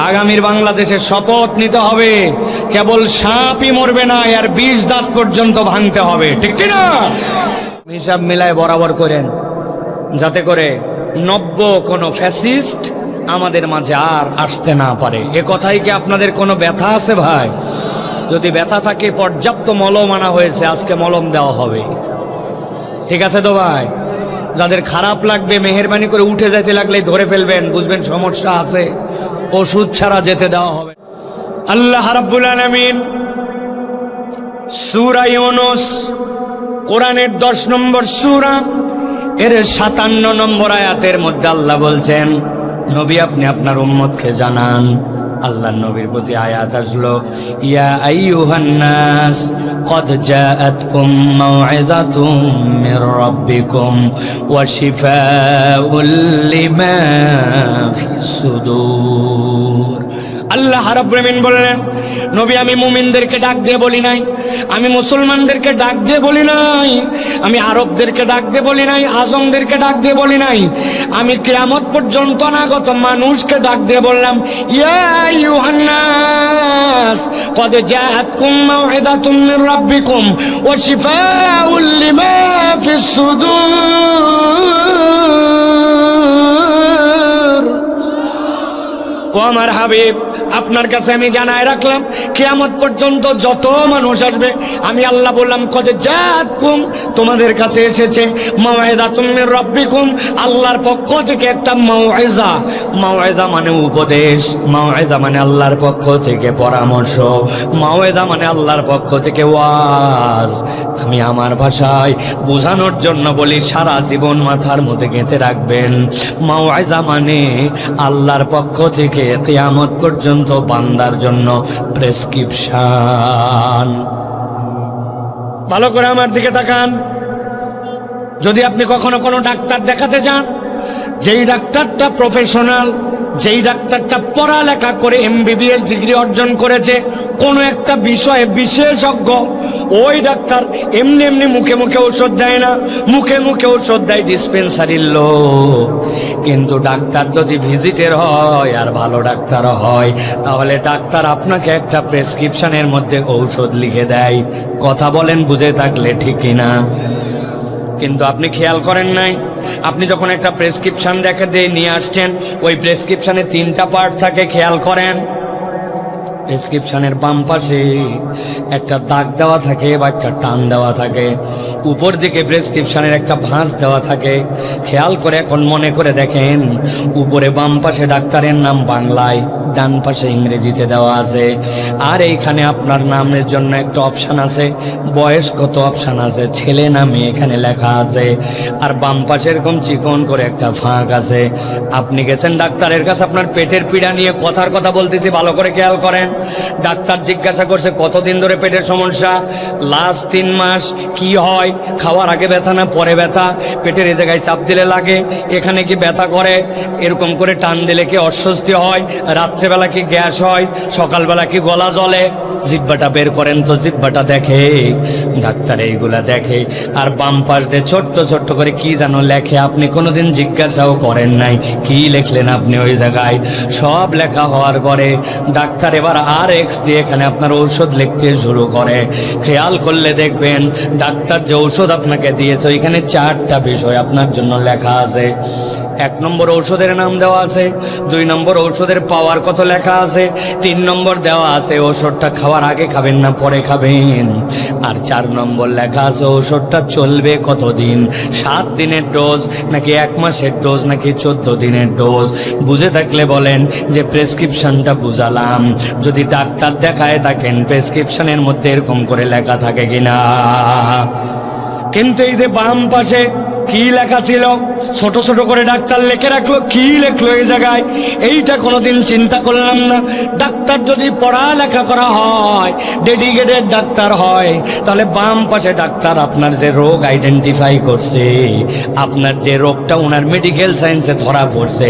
আগামীর বাংলাদেশে শপথ নিতে হবে, কেবল সাপই মরবে না, আর 20 দাঁত পর্যন্ত ভাঙতে হবে, ঠিক কিনা? হিসাব মিলায় বরাবর করেন, যাতে করে নব্য কোনো ফ্যাসিস্ট আমাদের মাঝে আর আসতে না পারে। এ কথাই কি আপনাদের কোনো ব্যথা আছে ভাই? যদি ব্যথা থাকে, পর্যাপ্ত মলম আনা হয়েছে, আজকে মলম দেওয়া হবে, ঠিক আছে তো ভাই? যাদের খারাপ লাগবে মেহেরবানি করে উঠে যেতে লাগলেই ধরে ফেলবেন, বুঝবেন সমস্যা আছে, ওষুধ ছাড়া যেতে দেওয়া হবে। আল্লাহ রাব্বুল আলামিন সূরা ইউনূস, কোরআনের 10 নম্বর সূরা, এর 57 নম্বর আয়াতের মধ্যে আল্লাহ বলছেন, নবী আপনি আপনার উম্মতকে জানান। আল্লাহ নবীর প্রতি আয়াত আসলো, ইয়া আইয়ুহান নাস قد جاءتكم موعظة من ربكم وشفاء لما في الصدور। আল্লাহ রাব্বুল আলামিন বললেন, নবী আমি মুমিনদেরকে ডাক দিয়ে বলি নাই, আমি মুসলমানদেরকে ডাক দিয়ে বলি নাই, আমি আরবদেরকে ডাক দিয়ে বলি নাই, আজমদেরকে ডাক দিয়ে বলি নাই, আমি কিয়ামত পর্যন্ত অনাগত মানুষকে ডাক দিয়ে বললাম, ইয়া আইয়ুহান নাস قد جاءتكم موعظة من ربكم وشفاء لما في الصدور। ও আমার হাবিব, আপনার কাছে আমি জানায় রাখলাম, কিয়ামত পর্যন্ত যত মানুষ আসবে, আমি আল্লাহ বললাম, কদ জাআতকুম, তোমাদের কাছে এসেছে, মাউইযাতুম মির রাব্বিকুম, আল্লাহর পক্ষ থেকে একটা মাউইযা। মাউইযা মানে উপদেশ, মাউইযা মানে আল্লাহর পক্ষ থেকে পরামর্শ, মাউইযা মানে আল্লাহর পক্ষ থেকে ওয়াজ। আমি আমার ভাষায় বোঝানোর জন্য বলি, সারা জীবন মাথার মধ্যে গেঁথে রাখবেন, মাউইযা মানে আল্লাহর পক্ষ থেকে কিয়ামত পর্যন্ত বান্দার জন্য প্রেসক্রিপশন। ভালো করে আমার দিকে তাকান। যদি আপনি কখনো কোনো ডাক্তার দেখাতে যান, যেই ডাক্তারটা প্রফেশনাল, যেই ডাক্তারটা পড়ালেখা করে MBBS ডিগ্রি অর্জন করেছে, কোনো একটা বিষয়ে বিশেষজ্ঞ, ওই ডাক্তার এমনি এমনি মুখে মুখে ঔষধ দেয় না, মুখে মুখে ঔষধ দেয় ডিসপেন্সারির লোক। কিন্তু ডাক্তার যদি ভিজিটের হয় আর ভালো ডাক্তার হয়, তাহলে ডাক্তার আপনাকে একটা প্রেসক্রিপশনের মধ্যে ঔষধ লিখে দেয়। কথা বলেন বুঝে থাকলে, ঠিক কিনা? কিন্তু আপনি খেয়াল করেন নাই, আপনি যখন একটা প্রেসক্রিপশন দেখে দিয়ে নিয়ে আসছেন, ওই প্রেসক্রিপশনে 3টা পার্ট থাকে, খেয়াল করেন। প্রেসক্রিপশনের বাম পাশে একটা দাগ দেওয়া থাকে বা একটা টান দেওয়া থাকে, উপর দিকে প্রেসক্রিপশনের একটা ভাঁজ দেওয়া থাকে। খেয়াল করে এখন মনে করে দেখেন, উপরে বাম পাশে ডাক্তারের নাম বাংলায়, ডান পাশে ইংরেজিতে দেওয়া আছে, আর এইখানে আপনার নামের জন্য একটা অপশান আছে, বয়স কত অপশান আছে, ছেলে না মেয়ে এখানে লেখা আছে, আর বাম পাশে এরকম চিকন করে একটা ফাঁক আছে। আপনি গেছেন ডাক্তারের কাছে, আপনার পেটের পীড়া নিয়ে কথার কথা বলতেছি, ভালো করে খেয়াল করেন। ডাক্তার জিজ্ঞাসা করছে কতদিন ধরে পেটের সমস্যা, লাস্ট 3 মাস। কি হয়, খাওয়ার আগে ব্যথা না পরে ব্যথা, পেটের এই জায়গায় চাপ দিলে লাগে, এখানে কি ব্যথা করে, এরকম করে টান দিলে কি অস্বস্তি হয়, রাত্রেবেলা কি গ্যাস হয়, সকালবেলা কি গলা জ্বলে, জিহ্বাটা বের করেন তো, জিহ্বাটা দেখে ডাক্তার, এইগুলা দেখে। আর বাম পাশ দিয়ে ছোট্ট ছোট্ট করে কি যেন লেখে, আপনি কোনোদিন জিজ্ঞাসাও করেন নাই কি লিখলেন আপনি ওই জায়গায়। সব লেখা হওয়ার পরে ডাক্তার এবার RX দিয়ে এখানে আপনার ঔষধ লিখতে শুরু করে। খেয়াল করলে দেখবেন ডাক্তার যে ঔষধ আপনাকে দিয়েছে, ওইখানে 4টা বিষয় আপনার জন্য লেখা আছে। 1 নম্বর ঔষধের নাম দেওয়া আছে, 2 নম্বর ঔষধের পাওয়ার কত লেখা আছে, 3 নম্বর দেওয়া আছে ওষুধটা খাওয়ার আগে খাবেন না পরে খাবেন, আর 4 নম্বর লেখা আছে ওষুধটা চলবে কতদিন, 7 দিনের ডোজ নাকি 1 মাসের ডোজ নাকি 14 দিনের ডোজ। বুঝে থাকলে বলেন যে প্রেসক্রিপশনটা বুঝালাম। যদি ডাক্তার দেখায় থাকেন, প্রেসক্রিপশনের মধ্যে এরকম করে লেখা থাকে কিনা? কিন্তু এই যে বাম পাশে কি লেখা ছিল, ছোট ছোট করে ডাক্তার লিখে রাখলো, কি লিখলো এই জায়গায়, এইটা কোনোদিন চিন্তা করলাম না। ডাক্তার যদি পড়ালেখা করা হয়, ডেডিকেটেড ডাক্তার হয়, তাহলে বাম পাশে ডাক্তার আপনার যে রোগ আইডেন্টিফাই করছে, আপনার যে রোগটা ওনার মেডিকেল সায়েন্সে ধরা পড়ছে,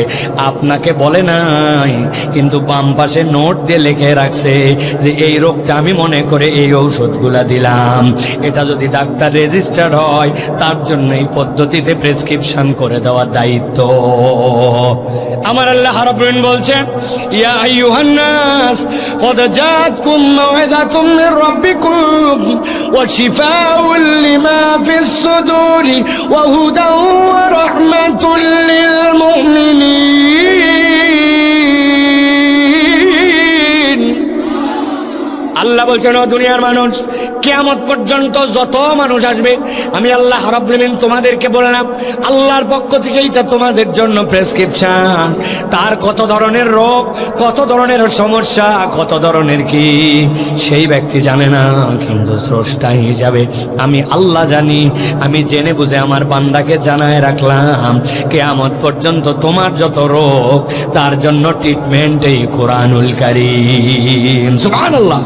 আপনাকে বলে নাই, কিন্তু বাম পাশে নোট দিয়ে লিখে রাখছে যে এই রোগটা আমি মনে করে এই ঔষধগুলা দিলাম। এটা যদি ডাক্তার রেজিস্টার্ড হয়, তার জন্য এই পদ্ধতিতে প্রেসক্রিপশন করে করে দেওয়ার দায়িত্ব। আমার আল্লাহ রাব্বুল আলামিন বলছেন, ইয়া আইয়ুহান নাস ক্বাদ জাআতকুম মাউইযাতুম মির রাব্বিকুম ওয়া শিফাউল লিমা ফিস সুদুরি ওয়া হুদাও ওয়া রাহমাতুল লিল মুমিনিন। আল্লাহ বলছেন, ও দুনিয়ার মানুষ, কিয়ামত পর্যন্ত যত মানুষ আসবে আমি আল্লাহ রাব্বুল আলামিন তোমাদেরকে বললাম আল্লাহর পক্ষ থেকে এটা তোমাদের জন্য প্রেসক্রিপশন। তার কত ধরনের রোগ, কত ধরনের সমস্যা, কত ধরনের কি সেই ব্যক্তি জানে না, কিন্তু স্রষ্টা হিসাবে আমি আল্লাহ জানি। আমি জেনে বুঝে আমার বান্দাকে জানায় রাখলাম কিয়ামত পর্যন্ত তোমার যত রোগ তার জন্য ট্রিটমেন্ট এই কোরআনুল কারীম। সুবহানাল্লাহ।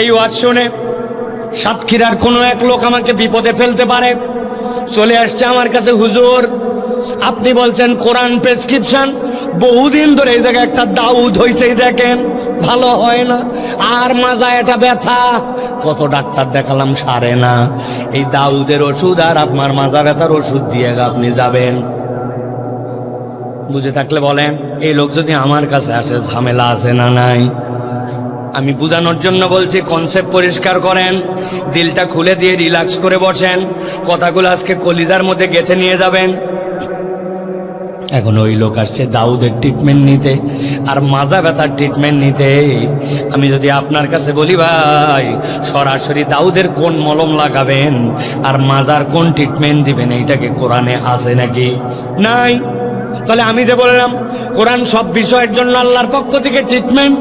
এই ওয়াজ শুনে সাতক্ষীরার কোনো এক লোক আমাকে বিপদে ফেলতে পারে, চলে আসছে আমার কাছে, হুজুর আপনি বলছেন কোরআন প্রেসক্রিপশন, বহুদিন ধরে এই জায়গায় একটা দাউদ হয়েছে দেখেন, ভালো হয় না, আর মাজায় এটা ব্যথা, কত ডাক্তার দেখালাম সারে না, এই দাউদের ওষুধ আর আপনার মাজা ব্যথার ওষুধ দিয়ে আপনি যাবেন। বুঝে থাকলে বলেন, এই লোক যদি আমার কাছে আসে ঝামেলা আছে না নাই? আমি বুঝানোর জন্য বলছি, কনসেপ্ট পরিষ্কার করেন, দিলটা খুলে দিয়ে রিল্যাক্স করে বসেন, কথাগুলো আজকে কলিজার মধ্যে গেঁথে নিয়ে যাবেন। এখন ওই লোক আসছে দাউদের ট্রিটমেন্ট নিতে আর মাজা ব্যথার ট্রিটমেন্ট নিতে। আমি যদি আপনার কাছে বলি, ভাই সরাসরি দাউদের কোন মলম লাগাবেন আর মাজার কোন ট্রিটমেন্ট দিবেন, এইটাকে কোরআনে আছে নাকি? নাই। তাহলে আমি যে বললাম কোরআন সব বিষয়ের জন্য আল্লাহর পক্ষ থেকে ট্রিটমেন্ট,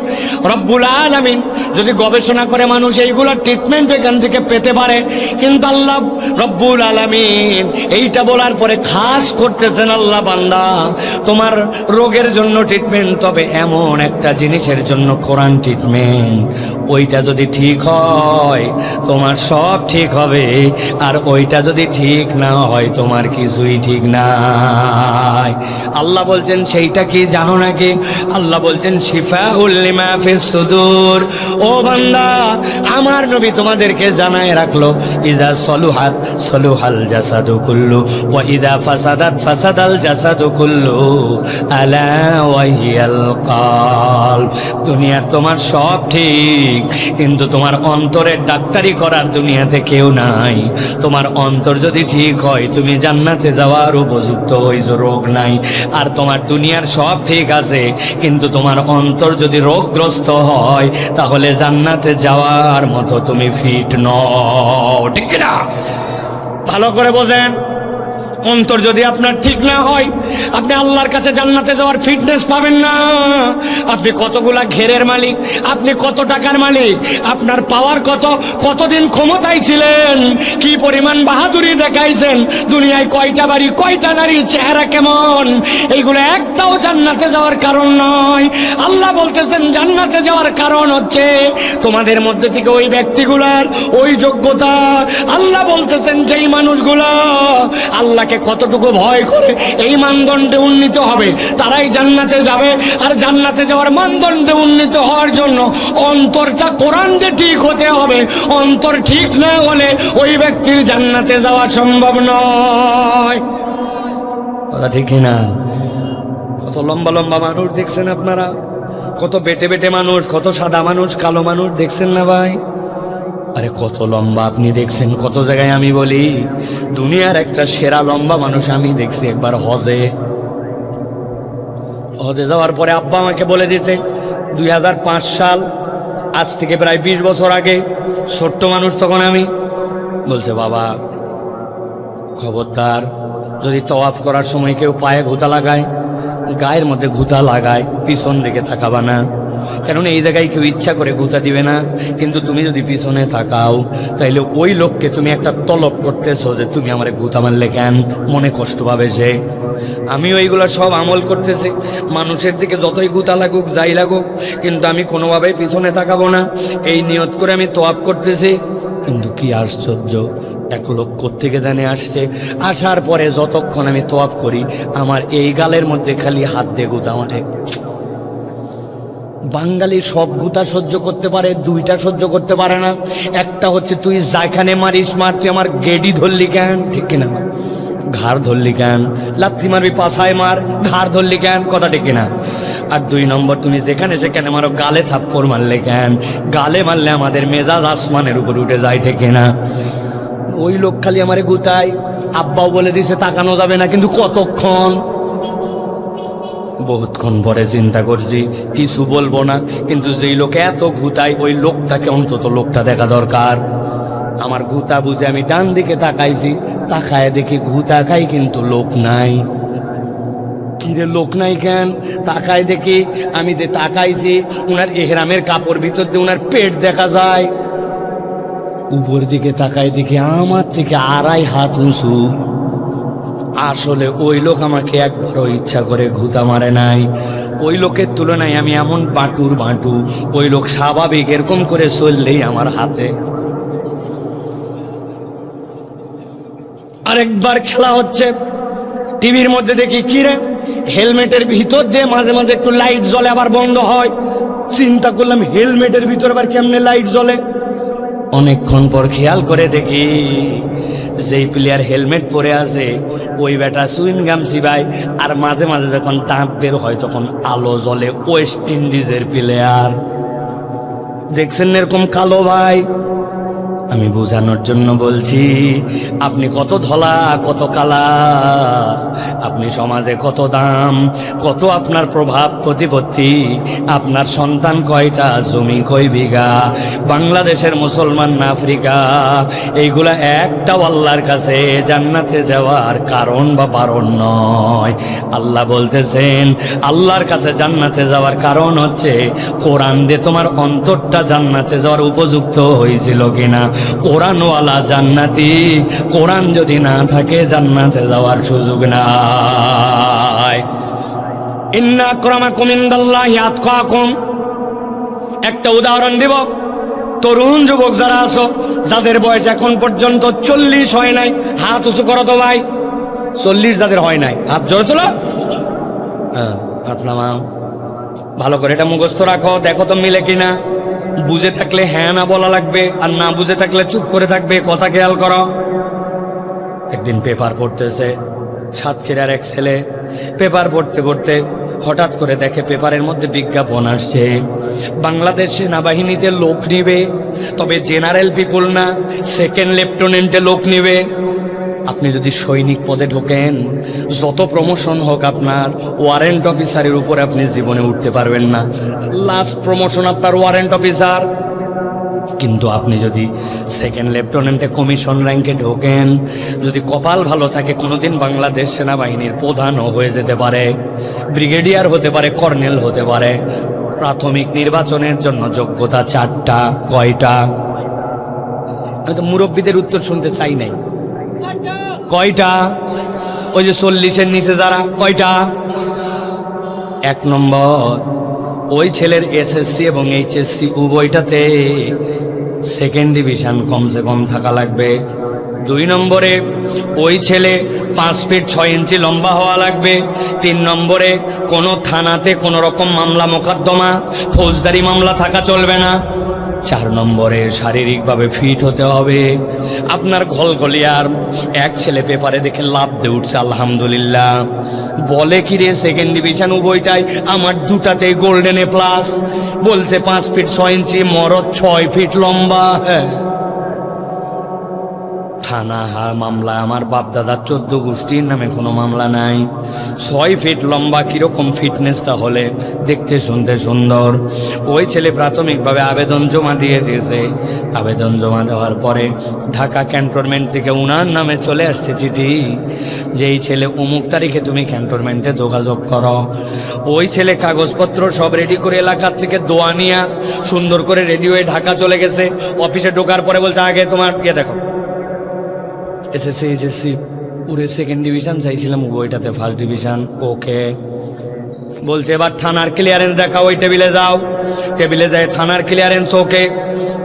রব্বুল আলামিন যদি গবেষণা করে মানুষ এইগুলোর ট্রিটমেন্ট এখান থেকে পেতে পারে, কিন্তু আল্লাহ রব্বুল আলামিন এইটা বলার পরে খাস করতেছেন, আল্লাহ বান্দা তোমার রোগের জন্য ট্রিটমেন্ট, তবে এমন একটা জিনিসের জন্য কোরআন ট্রিটমেন্ট, ওইটা যদি ঠিক হয় তোমার সব ঠিক হবে, আর ওইটা যদি ঠিক না হয় তোমার কিছুই ঠিক নাই। আল্লাহ বলছেন সেইটা কি জানো নাকি? আল্লাহ বলছেন শিফাউল লিমা ফিস সুদুর। ও বান্দা, আমার নবী তোমাদেরকে জানায় রাখলো, ইজা সলুহাত সলুহাল জাসাদু কুল্লু ওয়া ইজা ফাসাদাত ফাসাদাল জাসাদু কুল্লু আলা ওয়া হিয়াল কলব। দুনিয়ার তোমার সব ঠিক, কিন্তু তোমার অন্তরের ডাক্তারি করার দুনিয়াতে কেউ নাই। তোমার অন্তর যদি ঠিক হয় তুমি জান্নাতে যাওয়ার উপযুক্ত হইছো, রোগ নাই। আর তোমার দুনিয়ার সব ঠিক আছে, কিন্তু তোমার অন্তর যদি রোগগ্রস্ত হয় তাহলে জান্নাতে যাওয়ার মতো তুমি ফিট নও, ঠিক না? ভালো করে বোঝেন, অন্তর যদি আপনার ঠিক না হয় আপনি আল্লাহর কাছে জান্নাতে যাওয়ার ফিটনেস পাবেন না। আপনি কতগুলা ঘেরের মালিক, আপনি কত টাকার মালিক, আপনার পাওয়ার কত, কতদিন ক্ষমতায় ছিলেন, কি পরিমাণ বাহাদুরি দেখাইছেন, দুনিয়ায় কয়টা বাড়ি, কয়টা নারী, চেহারা কেমন, এইগুলো একটাও জান্নাতে যাওয়ার কারণ নয়। আল্লাহ বলতেছেন জান্নাতে যাওয়ার কারণ হচ্ছে তোমাদের মধ্যে থেকে ওই ব্যক্তিগুলার ওই যোগ্যতা। আল্লাহ বলতেছেন যেই মানুষগুলা আল্লাহকে কতটুকু ভয় করে এই মানদণ্ডে উন্নীত হবে তারাই জান্নাতে যাবে। আর জান্নাতে যাওয়ার মানদণ্ডে উন্নীত হওয়ার জন্য অন্তরটা কোরআন দিয়ে ঠিক হতে হবে। অন্তর ঠিক না হলে ওই ব্যক্তির জান্নাতে যাওয়া সম্ভব নয়। কথা ঠিক না? কত লম্বা লম্বা মানুষ দেখছেন আপনারা, কত বেটে বেটে মানুষ, কত সাদা মানুষ, কালো মানুষ দেখছেন না ভাই? আরে কত লম্বা আপনি দেখছেন কত জায়গায়। আমি বলি দুনিয়ার একটা সেরা লম্বা মানুষ আমি দেখছি একবার হজে যাওয়ার পরে আব্বা আমাকে বলে দিয়েছে 2005 সাল, আজ থেকে প্রায় 20 বছর আগে, ছোট্ট মানুষ তখন আমি, বলছে বাবা খবরদার যদি তওয়াফ করার সময় কেউ পায়ে ঘুতা লাগায়, গায়ের মধ্যে ঘুতা লাগায়, পিছন দিকে তাকাবা না, কারণ এই জায়গায় কেউ ইচ্ছা করে ঘুতা দিবে না। কিন্তু তুমি যদি পিছনে তাকাও তাইলে ওই লোককে তুমি একটা তলব করতেছো যে তুমি আমারে ঘুতা মারলে কেন, মনে কষ্ট পাবে সে। আমি ওইগুলো সব আমল করতেছি, মানুষের দিকে যতই ঘুতা লাগুক যাই লাগুক, কিন্তু আমি কোনোভাবেই পিছনে তাকাবো না, এই নিয়ত করে আমি তওয়াফ করতেছি। কিন্তু কি আশ্চর্য, এক লোক কোত্থেকে জানে আসছে, আসার পরে যতক্ষণ আমি তওয়াফ করি আমার এই গালের মধ্যে খালি হাত দিয়ে গুতা মারে। বাঙালি সব গুতা সহ্য করতে পারে, দুইটা সহ্য করতে পারে না। একটা হচ্ছে তুই যাইখানে মারিস মার, তুই আমার গেডি ধরলি কেন, ঠিক কিনা? ঘাড় ধরলি কেন? লাথি মারবি পাছায় মার, ঘাড় ধরলি কেন? কথা ঠিক কিনা? আর 2 নম্বর, তুমি যেখানে সেখানে মারো, গালে থাপ্পড় মারলে কেন? গালে মারলে আমাদের মেজাজ আসমানের উপর উঠে যায়, ঠিক কিনা? ওই লোক খালি আমারে গুতায়, আব্বাও বলে দিছে তাকানো যাবে না, কিন্তু কতক্ষণ? বহুতক্ষণ পরে চিন্তা করছি কিছু বলবো না, কিন্তু যেই লোক এত ঘুতায় ওই লোকটাকে অন্তত লোকটা দেখা দরকার। আমার ঘুতা বুঝে আমি ডান দিকে তাকাইছি, তাকায় দেখি ঘুতা খাই কিন্তু লোক নাই। কিরে লোক নাই কেন? তাকায় দেখি, আমি যে তাকাইছি উনার এহরামের কাপড় ভিতর দিয়ে উনার পেট দেখা যায়। উপর দিকে তাকায় দেখি আমার থেকে 2.5 হাত উঁচু। আসলে ওই লোক আমাকে একবারও ইচ্ছা করে ঘুতা মারে নাই। ওই লোকের তুলনায় আমি এমন বাঁটুর বাঁটু, ওই লোক স্বাভাবিক এরকম করে চললেই আমার হাতে। আরেকবার খেলা হচ্ছে, টিভির মধ্যে দেখি কিরে হেলমেটের ভিতর দিয়ে মাঝে মাঝে একটু লাইট জ্বলে আবার বন্ধ হয়। চিন্তা করলাম হেলমেটের ভিতর আবার কেমনে লাইট জ্বলে। অনেকক্ষণ পর খেয়াল করে দেখি যেই প্লেয়ার হেলমেট পরে আছে ওই বেটা সুইংগাম চিবায়, আর মাঝে মাঝে যখন দাঁত বের হয় তখন আলো জ্বলে। ওয়েস্ট ইন্ডিজের প্লেয়ার দেখছেন এরকম কালো ভাই। আমি বোঝানোর জন্য বলছি, আপনি কত ধলা কত কালা, আপনি সমাজে কত দাম, কত আপনার প্রভাব প্রতিপত্তি, আপনার সন্তান কয়টা, জমি কয় বিঘা, বাংলাদেশের মুসলমান না আফ্রিকা, এইগুলা একটাও আল্লাহর কাছে জান্নাতে যাওয়ার কারণ বা বারণ নয়। আল্লাহ বলতেছেন আল্লাহর কাছে জান্নাতে যাওয়ার কারণ হচ্ছে কোরআন দিয়ে তোমার অন্তরটা জান্নাতে যাওয়ার উপযুক্ত হয়েছিল কিনা। কোরআনওয়ালা জান্নাতি, কোরআন যদি না থাকে জান্নাতে যাওয়ার সুযোগ নাই। ইন্না আক্রামাকুম ইনদাল্লাহি আতকাকুম। একটা উদাহরণ দিব, তরুণ যুবক যারা আছো, যাদের বয়স এখন পর্যন্ত 40 হয় নাই, হাত উঁচু করো তো ভাই। 40 যাদের হয় নাই হাত জোরে তোলো। হ্যাঁ, হাত নামাও। ভালো করে এটা মুখস্থ রাখো, দেখো তো মিলে কিনা। বুঝে থাকলে হ্যাঁ না বলা লাগবে, আর না বুঝে থাকলে চুপ করে থাকবে। কথা খেয়াল করো। একদিন পেপার পড়তেছে সাতক্ষীরার এক ছেলে। পেপার পড়তে পড়তে হঠাৎ করে দেখে পেপারের মধ্যে বিজ্ঞাপন আসছে, বাংলাদেশ সেনাবাহিনীতে লোক নিবে, তবে জেনারেল পিপুল না, সেকেন্ড লেফটেন্যান্টে লোক নিবে। আপনি যদি সৈনিক পদে ঢোকেন, যত প্রমোশন হোক আপনার, ওয়ারেন্ট অফিসারের উপরে আপনি জীবনে উঠতে পারবেন না। লাস্ট প্রমোশন আপনার ওয়ারেন্ট অফিসার। কিন্তু আপনি যদি সেকেন্ড লেফটেন্যান্টে কমিশন র্যাঙ্কে ঢোকেন, যদি কপাল ভালো থাকে কোনোদিন বাংলাদেশ সেনাবাহিনীর প্রধানও হয়ে যেতে পারে, ব্রিগেডিয়ার হতে পারে, কর্নেল হতে পারে। প্রাথমিক নির্বাচনের জন্য যোগ্যতা 4টা। কয়টা? হয়তো মুরব্বীদের উত্তর শুনতে চাই নাই। কয়টা? ওই যে 40-এর নিচে যারা, কয়টা? 1 নম্বর, ওই ছেলের এসএসসি এবং এইচএসসি উভয়টাতে সেকেন্ড ডিভিশন কমসে কম থাকা লাগবে। 2 নম্বরে ওই ছেলে 5 ফিট 6 ইঞ্চি লম্বা হওয়া লাগবে। 3 নম্বরে কোনো থানাতে কোনো রকম মামলা মোকদ্দমা, ফৌজদারি মামলা থাকা চলবে না। 4 নম্বরে শারীরিকভাবে ফিট হতে হবে। আপনার ঘলঘলিয়ার এক ছেলে পেপারে দেখে লাভ দিয়ে উঠছে, আলহামদুলিল্লাহ। বলে কি রে সেকেন্ড ডিভিশন উভয়টাই, আমার 2টাতে গোল্ডেন এ প্লাস। বলছে 5 ফিট 6 ইঞ্চি, মরদ 6 ফিট লম্বা। থানা মামলা আমার বাপদাদার 14 গোষ্ঠীর নামে কোনো মামলা নাই। 6 ফিট লম্বা, কিরকম ফিটনেস তাহলে, দেখতে শুনতে সুন্দর। ওই ছেলে প্রাথমিকভাবে আবেদন জমা দিয়ে দিয়েছে। আবেদন জমা দেওয়ার পরে ঢাকা ক্যান্টনমেন্ট থেকে উনার নামে চলে আসছে চিঠি যে এই ছেলে অমুক তারিখে তুমি ক্যান্টনমেন্টে যোগাযোগ করো। ওই ছেলে কাগজপত্র সব রেডি করে এলাকার থেকে দোয়া নিয়ে সুন্দর করে রেডি হয়ে ঢাকা চলে গেছে। অফিসে ঢোকার পরে বলছে আগে তোমার দেখো, এসএসসি এইচএসসি পুরে সেকেন্ড ডিভিশন চাইছিলাম, ওইটাতে ফার্স্ট ডিভিশন। ওকে, বলছে এবার থানার ক্লিয়ারেন্স দেখা, ওই টেবিলে যাও। টেবিলে যায় থানার ক্লিয়ারেন্স, ওকে,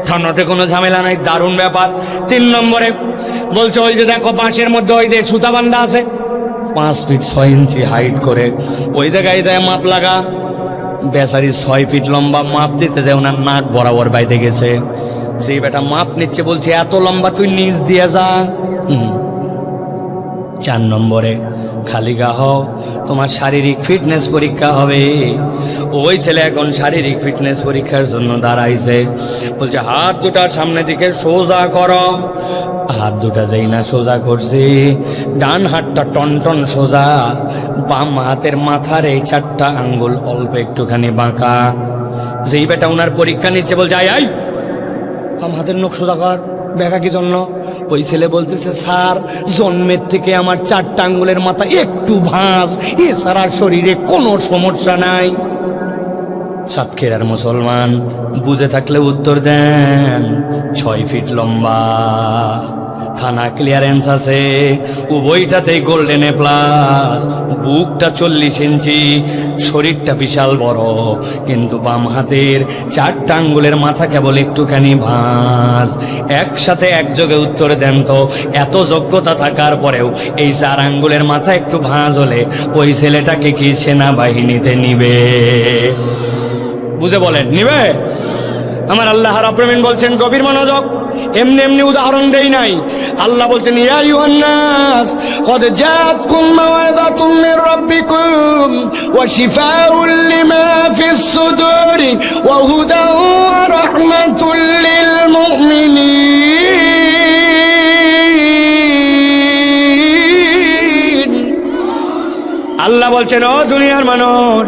থানাতে কোনো ঝামেলা নাই, দারুণ ব্যাপার। 3 নম্বরে বলছে ওই যে দেখো বাঁশের মধ্যে ওই যে সুতা বান্ধা আছে, 5 ফিট 6 ইঞ্চি হাইট করে, ওই জায়গায় যায় মাপ লাগা। বেচারি 6 ফিট লম্বা, মাপ দিতে যায় ওনার নাক বরাবর বাইতে গেছে। যেই বেটা মাপ নিচ্ছে বলছে এত লম্বা তুই নিচ দিয়ে যা। 4 নম্বরে খালিগা হও, তোমার শারীরিক ফিটনেস পরীক্ষা হবে। ওই ছেলে এখন শারীরিক ফিটনেস পরীক্ষার জন্য দাঁড়াইছে, বলছে হাত দুটা সামনের দিকে সোজা করো। হাত দুটা যেই না সোজা করছি, ডান হাতটা টনটন সোজা, বাম হাতের মাথার এই 4টা আঙ্গুল অল্প একটুখানি বাঁকা। যেই বেটা ওনার পরীক্ষা নিচ্ছে বলছে আই বাম হাতের নখ সোজা কর, দেখা কি জন্য? ওই ছেলে বলতেছে স্যার, জন্মের থেকে আমার 4টা আঙ্গুলের মাথা একটু ভাঁজ, এছাড়া শরীরে কোনো সমস্যা নাই। সাতক্ষীরার মুসলমান বুঝে থাকলে উত্তর দেন। 6 ফিট লম্বা, থানা ক্লিয়ারেন্স আছে, উভয়টাতেই গোল্ডেন এ প্লাস, বুকটা 40 ইঞ্চি, শরীরটা বিশাল বড়, কিন্তু বাম হাতের 4টা আঙ্গুলের মাথা কেবল একটুখানি ভাঁজ। একসাথে একযোগে উত্তর দেন তো, এত যোগ্যতা থাকার পরেও এই 4 আঙ্গুলের মাথা একটু ভাঁজ হলে ওই ছেলেটাকে কি সেনাবাহিনীতে নিবে? বুঝে বলেন, নিবে? আমার আল্লাহ রাব্বুল আলামিন বলছেন, গভীর মনোযোগ, এমনি এমনি উদাহরণ দেই নাই। আল্লাহ বলছেন ইয়া আইয়ুহান নাস ক্বাদ জাআতকুম মাওয়াইযাতুম মির রাব্বিকুম ওয়া শিফাউল লিমা ফিস সুদুরি ওয়া হুদাও ওয়া রাহমাতুল লিল মুমিনিন। আল্লাহ বলছেন, ও দুনিয়ার মানুষ,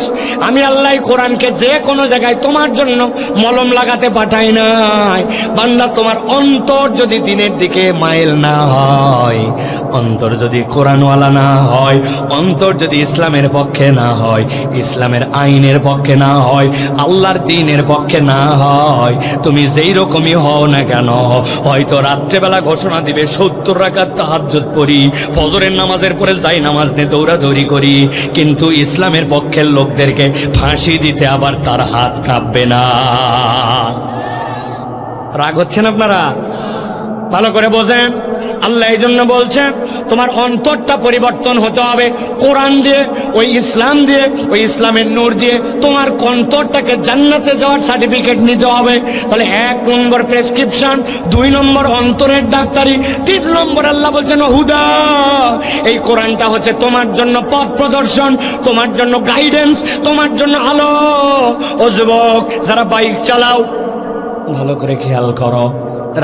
আমি আল্লাহ কোরআনকে যে কোনো জায়গায় তোমার জন্য মলম লাগাতে পাঠাই নাই। বান্দা, তোমার অন্তর যদি দিনের দিকে মাইল না হয়, অন্তর যদি কোরআনওয়ালা না হয়, অন্তর যদি ইসলামের পক্ষে না হয়, ইসলামের আইনের পক্ষে না হয়, আল্লাহর দ্বীনের পক্ষে না হয়, তুমি যেই রকমই হও না কেন, হয়তো রাত্রেবেলা ঘোষণা দিবে 70 রাকাত তাহাজ্জুদ পড়ি, ফজরের নামাজের পরে যাই নামাজ নিয়ে দৌড়াদৌড়ি করি, কিন্তু ইসলামের পক্ষের লোকদেরকে ফাঁসি দিতে আবার তার হাত কাঁপবে না। রাগ হচ্ছেন আপনারা? ভালো করে বোঝেন। আল্লাহ এই জন্য বলছেন, তোমার অন্তরটা পরিবর্তন হতে হবে কোরআন দিয়ে, ওই ইসলাম দিয়ে, ওই ইসলামের নূর দিয়ে তোমার অন্তরটাকে জান্নাতে যাওয়ার সার্টিফিকেট নিতে হবে। তাহলে 1 নম্বর প্রেসক্রিপশন, 2 নম্বর অন্তরের ডাক্তারি, 3 নম্বর আল্লাহ বলছেন হুদা। এই কোরআনটা হচ্ছে তোমার জন্য পথ প্রদর্শন, তোমার জন্য গাইডেন্স, তোমার জন্য আলো। ও যুবক যারা বাইক চালাও, ভালো করে খেয়াল করো।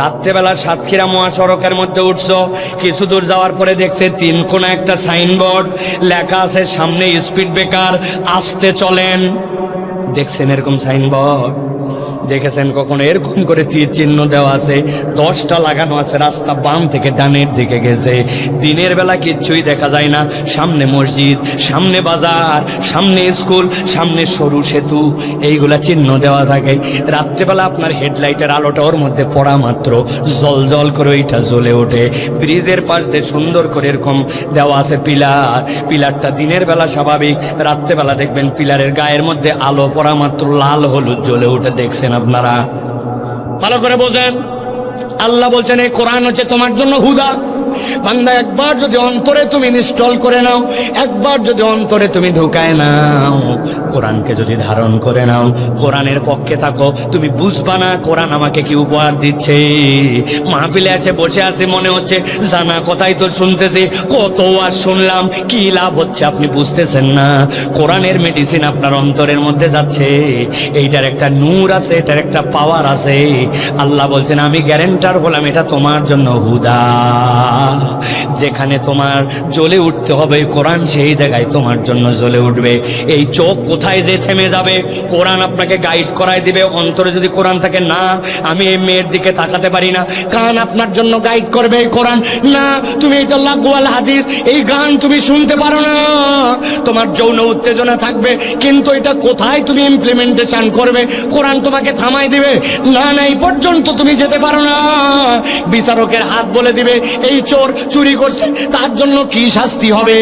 রাত্রেবেলা সাতক্ষীরা মহাসড়কের মধ্যে উঠছো, কিছু দূর যাওয়ার পরে দেখছে 3 কোণা একটা সাইনবোর্ড, লেখা আছে সামনে স্পিড ব্রেকার, আসতে চলেন। দেখছেন এরকম সাইনবোর্ড? দেখেছেন কখনো এরকম করে তীর চিহ্ন দেওয়া আছে, 10টা লাগানো আছে, রাস্তা বাম থেকে ডানের দিকে গেছে। দিনের বেলা কিচ্ছুই দেখা যায় না, সামনে মসজিদ, সামনে বাজার, সামনে স্কুল, সামনে সরু সেতু, এইগুলা চিহ্ন দেওয়া থাকে। রাত্রেবেলা আপনার হেডলাইটের আলোটা ওর মধ্যে পড়া মাত্র জল জল করে ওইটা জ্বলে ওঠে। ব্রিজের পাশ দিয়ে সুন্দর করে এরকম দেওয়া আছে পিলার, পিলারটা দিনের বেলা স্বাভাবিক, রাত্রেবেলা দেখবেন পিলারের গায়ের মধ্যে আলো পড়া মাত্র লাল হলুদ জ্বলে ওঠে। দেখছেন আপনারা? ভালো করে বোঝেন। আল্লাহ বলছেন এই কোরআন হচ্ছে তোমার জন্য হুদা। বান্দা, একবার যদি অন্তরে তুমি ইনস্টল করে নাও, একবার যদি অন্তরে তুমি ঢুকায় নাও, কোরআনকে যদি ধারণ করে নাও, কোরআনের পক্ষে থাকো, তুমি বুঝবা না কোরআন আমাকে কি উপহার দিচ্ছে। মাহফিলে আছে বসে আছে, মনে হচ্ছে জানা কথাই তো শুনতেছি, কত আর শুনলাম, কি লাভ হচ্ছে আপনি বুঝতেছেন না। কোরআনের মেডিসিন আপনার অন্তরের মধ্যে যাচ্ছে, এইটার একটা নূর আছে, এটার একটা পাওয়ার আছে। আল্লাহ বলছেন আমি গ্যারেন্টার হলাম এটা তোমার জন্য হুদা। যেখানে তোমার জ্বলে উঠতে হবে কোরআন, সেই জায়গায় তোমার জন্য জ্বলে উঠবে। এই চোখ কোথায় যে থেমে যাবে, কোরআন আপনাকে গাইড করায় দিবে। অন্তরে যদি কোরআন থাকে, না আমি এই মেয়ের দিকে তাকাতে পারি না, কান আপনার জন্য গাইড করবে এই কোরআন। না তুমি এটা লাগওয়াল হাদিস, এই গান তুমি শুনতে পারো না, তোমার যৌন উত্তেজনা থাকবে, কিন্তু এটা কোথায় তুমি ইমপ্লিমেন্টেশন করবে, কোরআন তোমাকে থামাই দিবে। না না, এই পর্যন্ত তুমি যেতে পারো না। বিচারকের হাত বলে দিবে এই চোর চুরি করছে, তার জন্য কি শাস্তি হবে,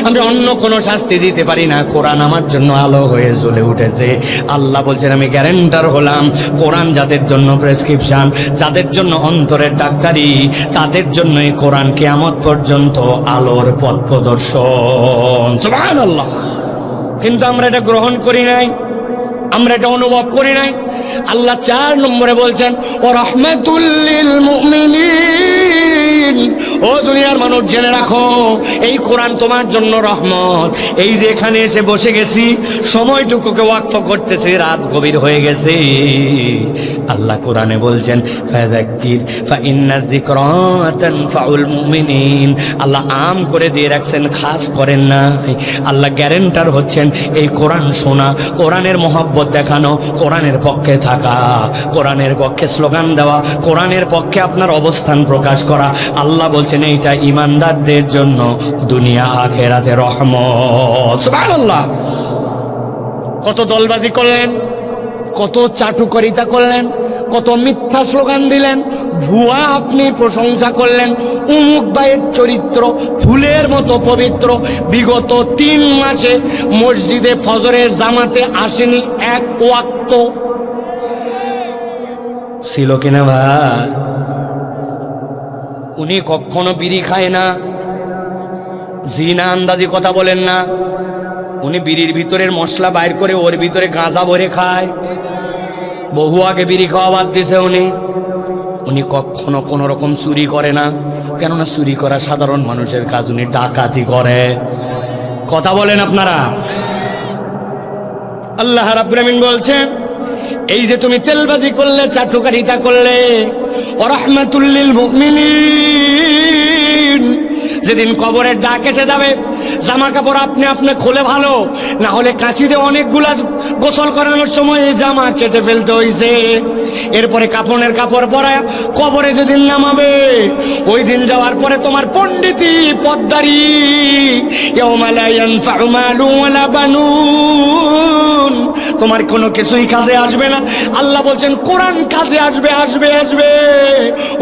আমি অন্য কোনো শাস্তি দিতে পারি না, কোরআন আমার জন্য আলো হয়ে জ্বলে উঠেছে। আল্লাহ বলছেন আমি গ্যারেন্টার হলাম, কোরআন যাদের জন্য প্রেসক্রিপশন, যাদের জন্য অন্তরের ডাক্তারি, তাদের জন্যই কোরআন কিয়ামত পর্যন্ত আলোর পথ প্রদর্শন। সুবহানাল্লাহ। কিন্তু আমরা এটা গ্রহণ করি নাই, আমরা এটা অনুভব করি নাই। আল্লাহ 4 নম্বরে বলছেন ও রাহমাতুল লিল মুমিনিন ও দুনিয়ার মানুষ জেনে রাখো, এই কোরআন তোমার জন্য রহমত। এই যে এখানে এসে বসে গেছি, সময়টুকুকে ওয়াকফ করতেছি, রাত গভীর হয়ে গেছে। আল্লাহ কোরআনে বলছেন ফাযাক্কির ফাইন্না যিকরা তানফাউল মুমিনিন। আল্লাহ আম করে দিয়ে রাখছেন, খাস করেন নাই। আল্লাহ গ্যারেন্টার হচ্ছেন এই কোরআন শোনা, কোরআনের মহব্বত দেখানো, কোরআনের পক্ষে থাকা, কোরআনের পক্ষে স্লোগান দেওয়া, কোরআনের পক্ষে আপনার অবস্থান প্রকাশ করা। আল্লাহ বলছেন এইটা ঈমানদারদের জন্য দুনিয়া আখিরাতে রহমত। সুবহানাল্লাহ। কত দলবাজি করলেন, কত চাটুকারিতা করলেন, কত মিথ্যা স্লোগান দিলেন, ভুয়া আপনি প্রশংসা করলেন। উমুক ভাইয়ের চরিত্র ফুলের মতো পবিত্র, বিগত 3 মাসে মসজিদে ফজরের জামাতে আসেনি এক ওয়াক্ত। ছিল কিনা ভাই? উনি কখনো বিড়ি খায় না, জিনা আন্দাজি কথা বলেন না। উনি বিড়ির ভিতরের মশলা বাইর করে ওর ভিতরে গাঁজা ভরে খায়। বহু আগে বিড়ি খাওয়া বাদ দিছে উনি কখনো কোনো রকম চুরি করে না, কেননা চুরি করা সাধারণ মানুষের কাজ। উনি ডাকাতি করে। কথা বলেন আপনারা? আল্লাহ রাব্বুল আমিন বলছেন এই যে তুমি তেলবাজি করলে, চাটুকারিতা করলে, ওয়া রাহমাতুল লিল মুমিনিন, যেদিন কবরের ডাক এসে যাবে, জামা কাপড় আপনি আপনি খুলে ভালো, না হলে কাঁচি দিয়ে অনেকগুলা গোসল করানোর সময় জামা কেটে ফেলতে হইছে। এরপরে কাপড়ের কাপড় পরায় কবরে যেদিন নামাবে, ওই দিন যাওয়ার পরে তোমার পণ্ডিতি পদ্মারি, ইয়াউমা লা ইয়ানফাউ মালুন ওয়ালা বানুন, তোমার কোনো কিছুই কাজে আসবে না। আল্লাহ বলছেন কোরআন কাজে আসবে, আসবে, আসবে।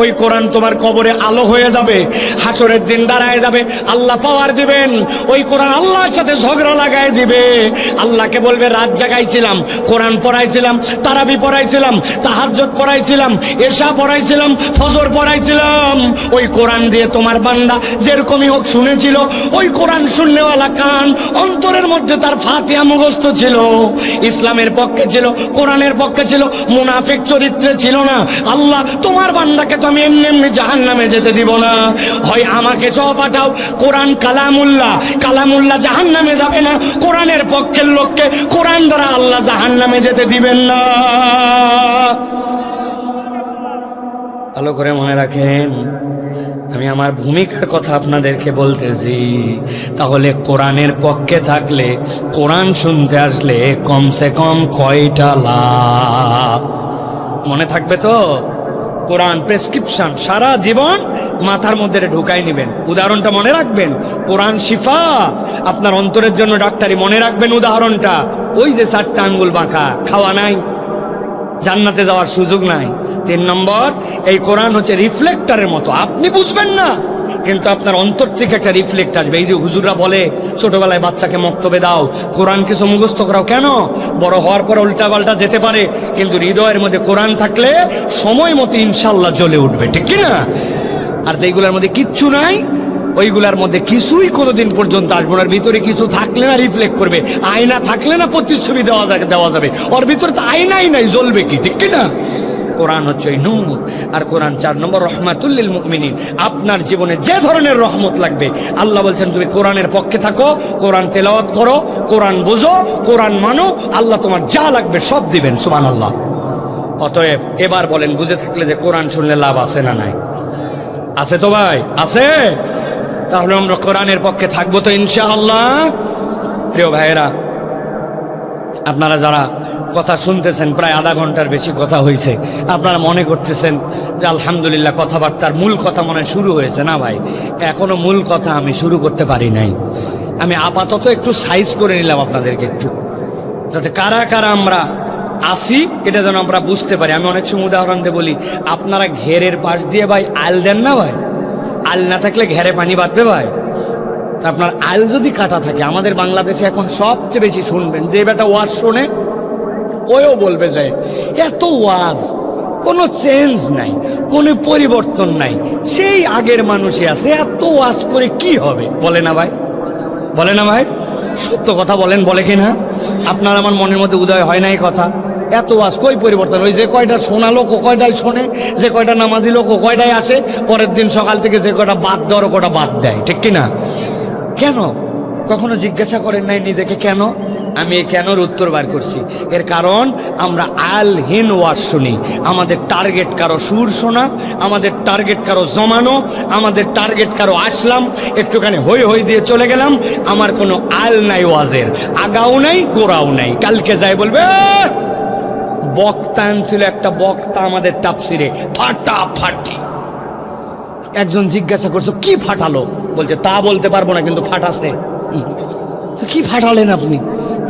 ওই কোরআন তোমার কবরে আলো হয়ে যাবে, হাসরের দিন দাঁড়ায় যাবে, আল্লাহ পাওয়ার দিবেন। ওই কোরআন আল্লাহর সাথে ঝগড়া লাগায় দিবে। আল্লাহকে বলবে রাত জাগাইছিলাম, কোরআন পড়াইছিলাম, তারাবি পড়াইছিলাম, তাহাজ্জুদ পড়াইছিলাম, এশা পড়াইছিলাম, ফজর পড়াইছিলাম। ওই কোরআন দিয়ে তোমার বান্দা যেরকমই হোক শুনেছিল। ওই কোরআন শুননেওয়ালা কান, অন্তরের মধ্যে তার ফাতিহা মুখস্থ ছিল, ইসলামের পক্ষে ছিল, কোরআনের পক্ষে ছিল, মুনাফিক চরিত্রে ছিল না। আল্লাহ তোমার বান্দাকে তো আমি এমনি এমনি জাহান্নামে যেতে দিব না, হয় আমাকে সহ পাঠাও। কোরআন কালামুল্লাহ, কালামুল্লাহ জাহান্নামে যাবে না। কোরআনের পক্ষের লোককে কোরআন দ্বারা আল্লাহ জাহান্নামে যেতে দিবেন না। ভালো করে মনে রাখেন, আমি আমার ভূমিকার কথা আপনাদেরকে বলতেছি। তাহলে কোরআনের পক্ষে থাকলে, কোরআন শুনতে আসলে কমসে কম কয়টা লাভ মনে থাকবে তো? কোরআন প্রেসক্রিপশন সারা জীবন মাথার মধ্যে ঢুকাই নেবেন। উদাহরণটা মনে রাখবেন, কোরআন শিফা, আপনার অন্তরের জন্য ডাক্তারি। মনে রাখবেন উদাহরণটা, ওই যে 4টা আঙ্গুল বাঁকা, খাওয়া নাই, জান্নাতে যাওয়ার সুযোগ নাই। 3 নম্বর, এই কোরআন হচ্ছে রিফ্লেক্টরের মতো, আপনি বুঝবেন না কিন্তু আপনার অন্তর থেকে একটা রিফ্লেক্ট আসবে। এই যে হুজুররা বলে ছোটবেলায় বাচ্চাকে মক্তবে দাও, কোরআন কিছু মুখস্থ করাও, কেন? বড় হওয়ার পর উল্টা পাল্টা যেতে পারে, কিন্তু হৃদয়ের মধ্যে কোরআন থাকলে সময় মতো ইনশাল্লাহ জ্বলে উঠবে, ঠিক কিনা? আর যেগুলোর মধ্যে কিচ্ছু নাই, ওইগুলার মধ্যে কিছুই কোনোদিন পর্যন্ত আসবো না। ভিতরে কিছু থাকলে না রিফ্লেক্ট করবে, আয়না থাকলে না প্রতিচ্ছবি দেওয়া যাবে। ওর ভিতরে তো আয়নাই নাই, জ্বলবে কি, ঠিক কিনা? কোরআন হচ্ছে ওই নূর। আর কোরআন 4 নম্বর রহমাতুল লিল মুমিনিন। আপনার জীবনে যে ধরনের রহমত লাগবে, আল্লাহ বলছেন তুমি কোরআনের পক্ষে থাকো, কোরআন তেলাওয়াত করো, কোরআন বুঝো, কোরআন মানো, আল্লাহ তোমার যা লাগবে সব দিবেন। সুবহানাল্লাহ। অতএব এবার বলেন, বুঝে থাকলে যে কোরআন শুনলে লাভ আছে না নাই? আছে তো ভাই, আছে। তাহলে আমরা কোরআনের পক্ষে থাকবো তো ইনশাআল্লাহ। প্রিয় ভাইয়েরা, আপনারা যারা কথা শুনতেছেন, প্রায় আধা ঘন্টার বেশি কথা হয়েছে, আপনারা মনে করতেছেন যে আলহামদুলিল্লাহ কথাবার্তার মূল কথা মনে শুরু হয়েছে। না ভাই, এখনো মূল কথা আমি শুরু করতে পারি নাই। আমি আপাতত একটু সাইজ করে নিলাম আপনাদেরকে, একটু যাতে কারা কারা আমরা আসি এটা যেন আমরা বুঝতে পারি। আমি অনেক সময় উদাহরণ দিয়ে বলি, আপনারা ঘেরের পাশ দিয়ে ভাই আল দেন না ভাই, আল না থাকলে ঘেরে পানি বাঁধবে ভাই। তা আপনার আল যদি কাটা থাকে, আমাদের বাংলাদেশে এখন সবচেয়ে বেশি শুনবেন যে বেটা ওয়াজ শোনে, ওও বলবে যে এত ওয়াজ, কোনো চেঞ্জ নাই, কোনো পরিবর্তন নাই, সেই আগের মানুষই আছে, এত ওয়াজ করে কি হবে? বলে না ভাই, বলে না ভাই? সত্য কথা বলেন, বলে কিনা? আপনার আমার মনের মধ্যে উদয় হয় না এই কথা? এত ওয়াজ কই পরিবর্তন? ওই যে কয়টা শোনা লোক ও কয়টাই শোনে, যে কয়টা নামাজি লোক ও কয়টাই আসে, পরের দিন সকাল থেকে যে কয়টা বাদ দেওয়ার ও কয়টা বাদ দেয়, ঠিক কিনা? কেন? কখনো জিজ্ঞাসা করেন নাই নিজেকে কেন? আমি এই কেনর উত্তর বার করছি। এর কারণ আমরা আলহীন ওয়াজ শুনি। আমাদের টার্গেট কারো সুর শোনা, আমাদের টার্গেট কারো জমানো, আমাদের টার্গেট কারো আসলাম, একটুখানি হই হই দিয়ে চলে গেলাম। আমার কোনো আল নাই ওয়াজের, আগাও নাই গোড়াও নাই। কালকে যাই বলবে বক্তা আনছিল একটা বক্তা আমাদের তাফসিরে, ফাটাফাটি। একজন জিজ্ঞাসা করছো কি ফাটালো? বলছে তা বলতে পারবো না, কিন্তু ফাটাছে। তো কি ফাটালেন আপনি?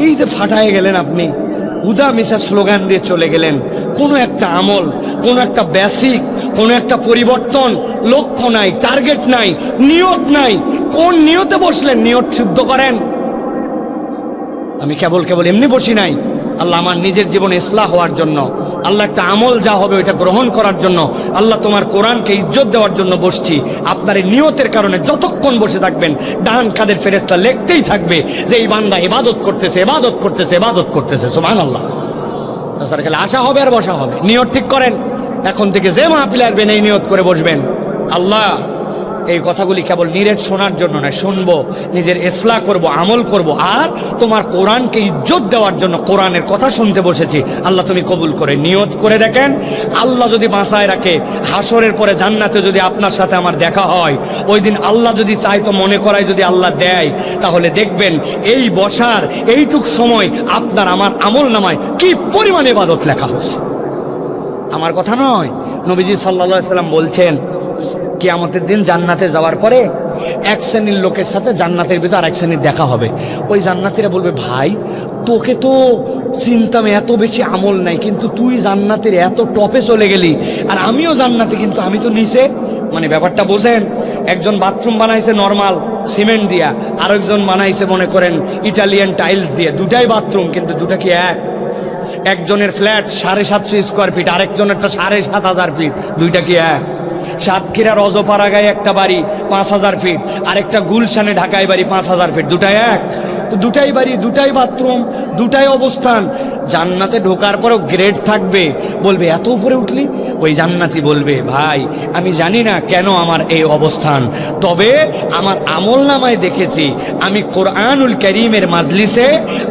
এই যে ফাটায় গেলেন আপনি, উদা মিশা স্লোগান দিয়ে চলে গেলেন। কোনো একটা আমল, কোনো একটা বেসিক, কোনো একটা পরিবর্তন, লক্ষ্য নাই, টার্গেট নাই, নিয়ত নাই। কোন নিয়তে বসলেন? নিয়ত শুদ্ধ করেন। আমি কেবল এমনি বসি নাই। আল্লাহ আমার নিজের জীবনে ইসলাহ হওয়ার জন্য, আল্লাহ একটা আমল যা হবে ওইটা গ্রহণ করার জন্য, আল্লাহ তোমার কোরআনকে ইজ্জত দেওয়ার জন্য বসছি। আপনার এই নিয়তের কারণে যতক্ষণ বসে থাকবেন ডান কাদের ফেরেশতা লিখতেই থাকবে যে এই বান্দা ইবাদত করতেছে, ইবাদত করতেছে, ইবাদত করতেছে। সুবহানাল্লাহ। তাছাড়া খালি আশা হবে আর বসা হবে। নিয়ত ঠিক করেন। এখন থেকে যে মাহফিলে আসবেন এই নিয়ত করে বসবেন, আল্লাহ এই কথাগুলি কেবল নিরেট শোনার জন্য নয়, শুনবো, নিজের ইসলাহ করব, আমল করব, আর তোমার কোরআনকে ইজ্জত দেওয়ার জন্য কোরআনের কথা শুনতে বসেছি। আল্লাহ তুমি কবুল করে নিয়ত করে দেখেন। আল্লাহ যদি বাঁচায় রাখে, হাসরের পরে জান্নাতে যদি আপনার সাথে আমার দেখা হয়, ওই দিন আল্লাহ যদি চায় তো মনে করায় যদি আল্লাহ দেয়, তাহলে দেখবেন এই বসার এইটুক সময় আপনার আমার আমল নামায় কি পরিমাণ ইবাদত লেখা হয়েছে। আমার কথা নয়, নবীজি সাল্লাল্লাহু আলাইহি সাল্লাম বলছেন কিয়ামতের দিন জান্নাতে যাওয়ার পরে এক শ্রেণীর লোকের সাথে জান্নাতের ভিতর আরেক শ্রেণীর দেখা হবে। ওই জান্নাতীরা বলবে, ভাই তোকে তো চিন্তাম, এত বেশি আমল নাই, কিন্তু তুই জান্নাতের এত টপে চলে গেলি, আর আমিও জান্নাতে, কিন্তু আমি তো নিচে। মানে ব্যাপারটা বোঝেন? একজন বাথরুম বানাইছে নর্মাল সিমেন্ট দিয়া, আরেকজন বানাইছে মনে করেন ইটালিয়ান টাইলস দিয়ে। দুটাই বাথরুম, কিন্তু দুটা কি এক? একজনের ফ্ল্যাট 750 স্কোয়ার ফিট, আরেকজনেরটা 7,500 ফিট। দুইটা কি এক? সাতক্ষীরার অজপাড়াগায় একটা বাড়ি 5,000 ফিট, আরেকটা গুলশানে ঢাকায় বাড়ি 5,000 ফিট। দুটাই এক? দুটাই বাড়ি, দুটাই বাথরুম, দুটাই অবস্থান। জান্নাতে ঢোকার পরেও গ্রেড থাকবে। বলবে এত উপরে উঠলি? ওই জান্নাতি বলবে, ভাই আমি জানি না কেন আমার এই অবস্থান, তবে আমার আমল নামায় দেখেছি আমি কোরআনুল কারীমের মাজলিসে,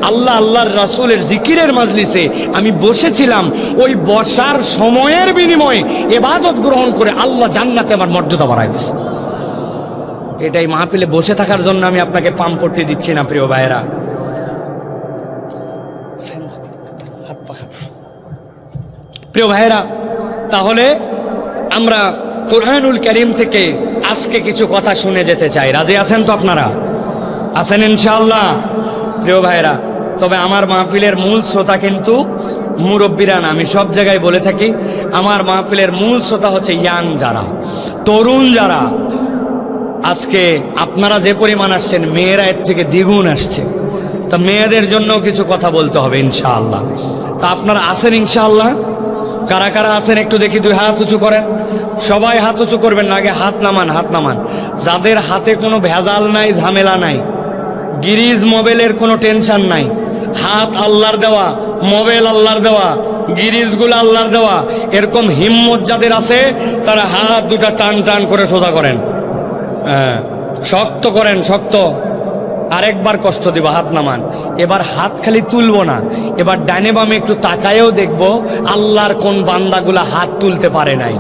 আল্লাহর রাসূলের জিকিরের মাজলিসে আমি বসেছিলাম। ওই বসার সময়ের বিনিময়ে ইবাদত গ্রহণ করে আল্লাহ জান্নাতে আমার মর্যাদা বাড়ায় দিয়েছে। এটাই মাহফিলে বসে থাকার জন্য আমি আপনাকে পাম্পট্টি দিচ্ছি না প্রিয় ভাইয়েরা। প্রিয় ভাইয়েরা, তাহলে আমরা কোরআনুল কারীম থেকে আজকে কিছু কথা শুনে যেতে চাই। রাজি আছেন তো আপনারা? আছেন ইনশাআল্লাহ? প্রিয় ভাইয়েরা, তবে আমার মাহফিলের মূল শ্রোতা কিন্তু মুরব্বীরা না। আমি সব জায়গায় বলে থাকি আমার মাহফিলের মূল শ্রোতা হচ্ছে ইয়াং যারা, তরুণ যারা। আজকে আপনারা যে পরিমাণ আসছেন, মেয়েরা এর থেকে দ্বিগুণ আসছে। তা মেয়েদের জন্য কিছু কথা বলতে হবে ইনশাআল্লাহ। তা আপনারা আসেন ইনশাআল্লাহ? কারা কারা আছেন একটু দেখি, 2 হাত উঁচু করেন। সবাই হাত উঁচু করবেন না, আগে হাত নামান, হাত নামান। যাদের হাতে কোনো ভেজাল নাই, ঝামেলা নাই, গিরিজ মোবাইলের কোনো টেনশন নাই, হাত আল্লাহর দেওয়া, মোবাইল আল্লাহর দেওয়া, গিরিজগুলো আল্লাহর দেওয়া, এরকম হিম্মত যাদের আছে তারা হাত দুটা টান টান করে সোজা করেন। হ্যাঁ, শক্ত করেন, শক্ত। আরেকবার কষ্ট দিব, হাত নামান। এবার হাত খালি তুলবো না, এবার ডানে বামে একটু তাকায়েও দেখবো আল্লাহর কোন বান্দাগুলা হাত তুলতে পারে নাই।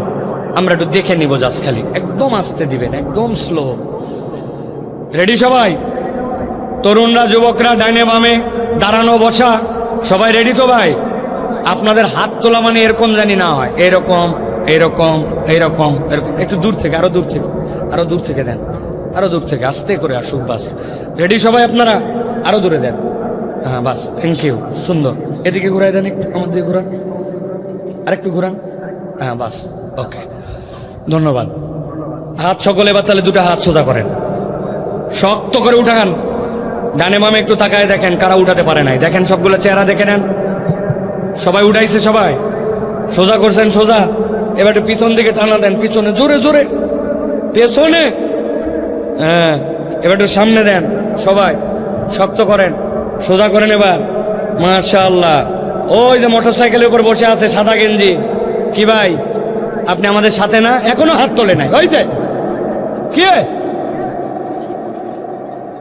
আমরা একটু দেখে নিব জাস্ট, খালি একদম আস্তে দিবেন, একদম স্লো। রেডি সবাই? তরুণরা, যুবকরা, ডানে বামে, দাঁড়ানো বসা, সবাই রেডি তো ভাই? আপনাদের হাত তোলা মানে এরকম জানি না হয়, এরকম এরকম এরকম এরকম। একটু দূর থেকে, আরো দূর থেকে, আরো দূর থেকে দেন, আরো দূর থেকে, আস্তে করে আসুক। বাস, রেডি সবাই আপনারা? আরো দূরে দেন। হ্যাঁ বাস, থ্যাংক ইউ, সুন্দর। এদিকে ঘুরাই দেন, একটু আমার দিকে ঘুরান, আরেকটু ঘুরান। হ্যাঁ বাস, ওকে, ধন্যবাদ। হাত সকলে এবার তাহলে 2টা হাত সোজা করেন, শক্ত করে উঠান। ডানে বামে একটু তাকায় দেখেন কারা উঠাতে পারে নাই। দেখেন সবগুলো চেহারা দেখে নেন। সবাই উঠাইছে? সবাই সোজা করছেন? সোজা। এবার একটু পিছন দিকে টানা দেন, পিছনে জোরে জোরে, পেছনে। হ্যাঁ, এবার একটু সামনে দেন। সবাই শক্ত করেন, সোজা করেন। এবার মাশাআল্লাহ, ওই যে মোটরসাইকেলের উপর বসে আছে সাদা গেঞ্জি, কি ভাই আপনি আমাদের সাথে না? এখনো হাত তোলে নাই। ওই যে কি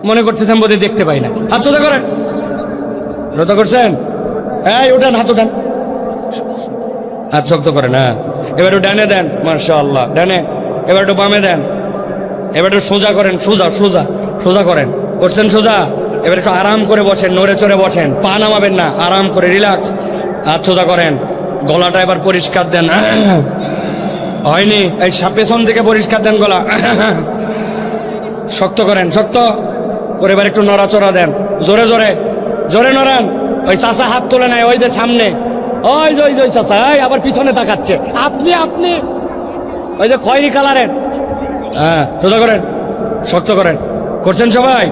মনে করতেছেন বোধহয় দেখতে পাই না, হাত সোজা করেন। রোজা করছেন? এই উঠান, হাত উঠান, হাত শক্ত করেন। হ্যাঁ, এবার একটু ডানে দেন, মাশাআল্লাহ ডানে। এবার একটু বামে দেন, এবার একটু সোজা করেন, সোজা সোজা সোজা করেন। করছেন সোজা? এবার একটু আরাম করে বসেন, নড়ে চড়ে বসেন, পা নামাবেন না, আরাম করে রিল্যাক্স। হাত সোজা করেন, গলাটা এবার পরিষ্কার দেন। হয়নি, এই পেছন থেকে পরিষ্কার দেন গলা। শক্ত করেন, শক্ত করে এবার একটু নড়াচড়া দেন, জোরে জোরে জোরে নড়ান। ওই চাচা হাত তোলে নাই, ওই যে সামনে, ওই যে ওই যে চাচা, এই আবার পিছনে তাকাচ্ছে। আপনি আপনি ওই যে খয়েরি কালারের। হ্যাঁ, সোজা করেন, শক্ত করেন। করছেন সবাই?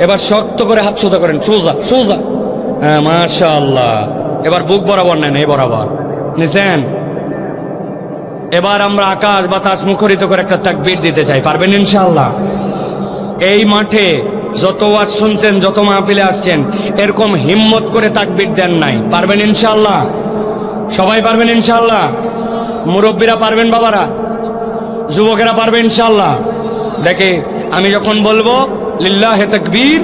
এবার শক্ত করে হাত সোজা করেন, সোজা সোজা। হ্যাঁ, মাশাআল্লাহ। এবার বুক বরাবর নেন, এই বরাবর নিছেন। এবার আমরা আকাশ বাতাস মুখরিত করে একটা তাকবীর দিতে চাই, পারবেন ইনশাআল্লাহ? এই মাঠে যত ওয়াজ শুনছেন, যত মাহফিলে আসছেন, এরকম হিম্মত করে তাকবীর দেন নাই, পারবেন ইনশাআল্লাহ? সবাই পারবেন ইনশাআল্লাহ? মুরব্বীরা পারবেন, বাবারা, যুবকেরা পারবে ইনশাআল্লাহ? দেখে আমি যখন বলবো লিল্লাহে তাকবীর,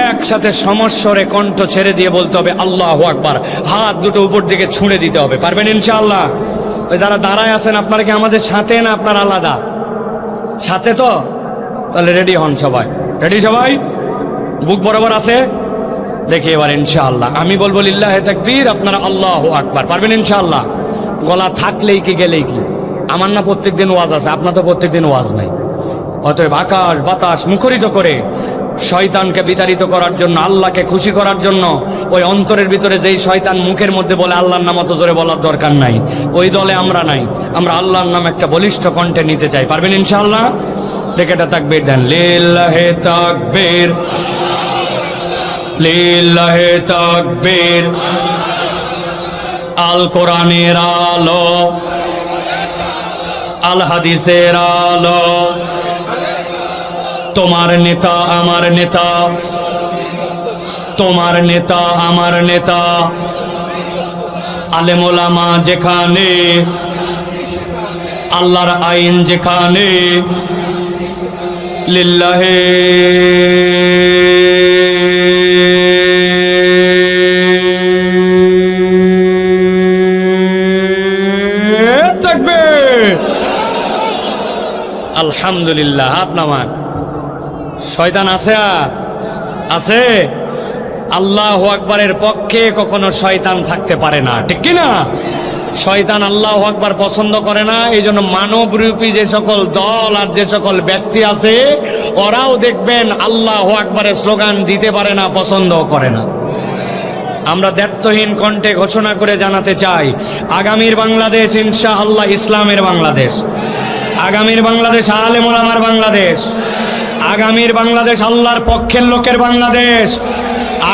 একসাথে সমস্বরে কণ্ঠ ছেড়ে দিয়ে বলতে হবে আল্লাহু আকবার, হাত দুটো উপর দিকে ছুঁড়ে দিতে হবে, পারবেন ইনশাআল্লাহ? ওই যারা দাঁড়ায় আছেন, আপনারা কি আমাদের সাথে না আপনার আলাদা? সাথে তো? তাহলে রেডি হন সবাই। রেডি সবাই? বুক বরাবর আছে? দেখি এবার ইনশাআল্লাহ আমি বলবো লিল্লাহে তাকবীর, আপনারা আল্লাহু আকবার, পারবেন ইনশাআল্লাহ? গলা থাকলেই কি গেলেই কি? আমার না প্রত্যেক দিন ওয়াজ আছে, আপনার তো প্রত্যেক দিন ওয়াজ নাই। অতএব আকাশ বাতাস মুখরিত করে শয়তানকে বিতাড়িত করার জন্য, আল্লাহকে খুশি করার জন্য, ওই অন্তরের ভিতরে যেই শয়তান মুখের মধ্যে বলে আল্লাহর নাম অত জোরে বলার দরকার নাই, ওই দলে আমরা নাই। আমরা আল্লাহর নাম একটা বলিষ্ঠ কণ্ঠে নিতে চাই, পারবেন ইনশাআল্লাহ? দেখে এটা তাকবীর দেন, লিল্লাহে তাকবীর, লিল্লাহে তাকবীর। আল কোরআনের আলো, আল হাদিসের আলো, তোমার নেতা আমার নেতা, তোমার নেতা আমার নেতা। আলেম ওলামা যেখানে, আল্লাহর আইন যেখানে, লিল্লাহে তাকবীর। আলহামদুলিল্লাহ। হাত নামান। শয়তান আছে? আর আছে? আল্লাহু আকবারের পক্ষে কখনো শয়তান থাকতে পারে না, ঠিক কি না? শয়তান আল্লাহু আকবার পছন্দ করে না। এই জন্য মানবরূপী যে সকল দল আর যে সকল ব্যক্তি আছে, ওরাও দেখবেন আল্লাহু আকবারের স্লোগান দিতে পারে না, পছন্দ করে না। আমরা দ্ব্যর্থহীন কণ্ঠে ঘোষণা করে জানাতে চাই, আগামীর বাংলাদেশ ইনশাআল্লাহ ইসলামের বাংলাদেশ, আগামীর বাংলাদেশ আলেম ওলামার বাংলাদেশ, আগামীর বাংলাদেশ আল্লাহর পক্ষের লোকের বাংলাদেশ,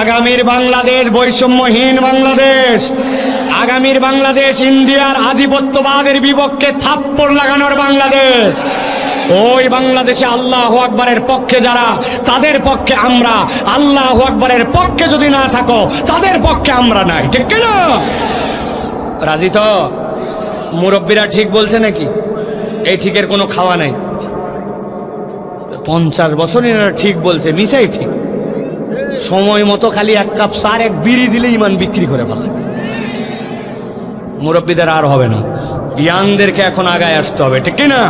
আগামীর বাংলাদেশ বৈষম্যহীন বাংলাদেশ, আগামীর বাংলাদেশ ইন্ডিয়ার আধিপত্যবাদের বিপক্ষে থাপ্পড় লাগানোর বাংলাদেশ। ওই বাংলাদেশে আল্লাহু আকবারের পক্ষে যারা, তাদের পক্ষে আমরা, আল্লাহু আকবারের পক্ষে যদি না থাকো, তাদের পক্ষে আমরা নাই, ঠিক না? রাজি তো? মুরব্বীরা ঠিক বলছে নাকি? এই ঠিকের কোনো খাওয়া নাই। 50 বছর এরা ঠিক বলছে, মিশাই ঠিক। সময় মতো খালি এক কাপ সার, এক বিড়ি দিলে ইমান বিক্রি করে ফেলে। মুরব্বীদের আর হবে না, ইয়াংদেরকে এখন আগায় আসতে হবে, ঠিক না?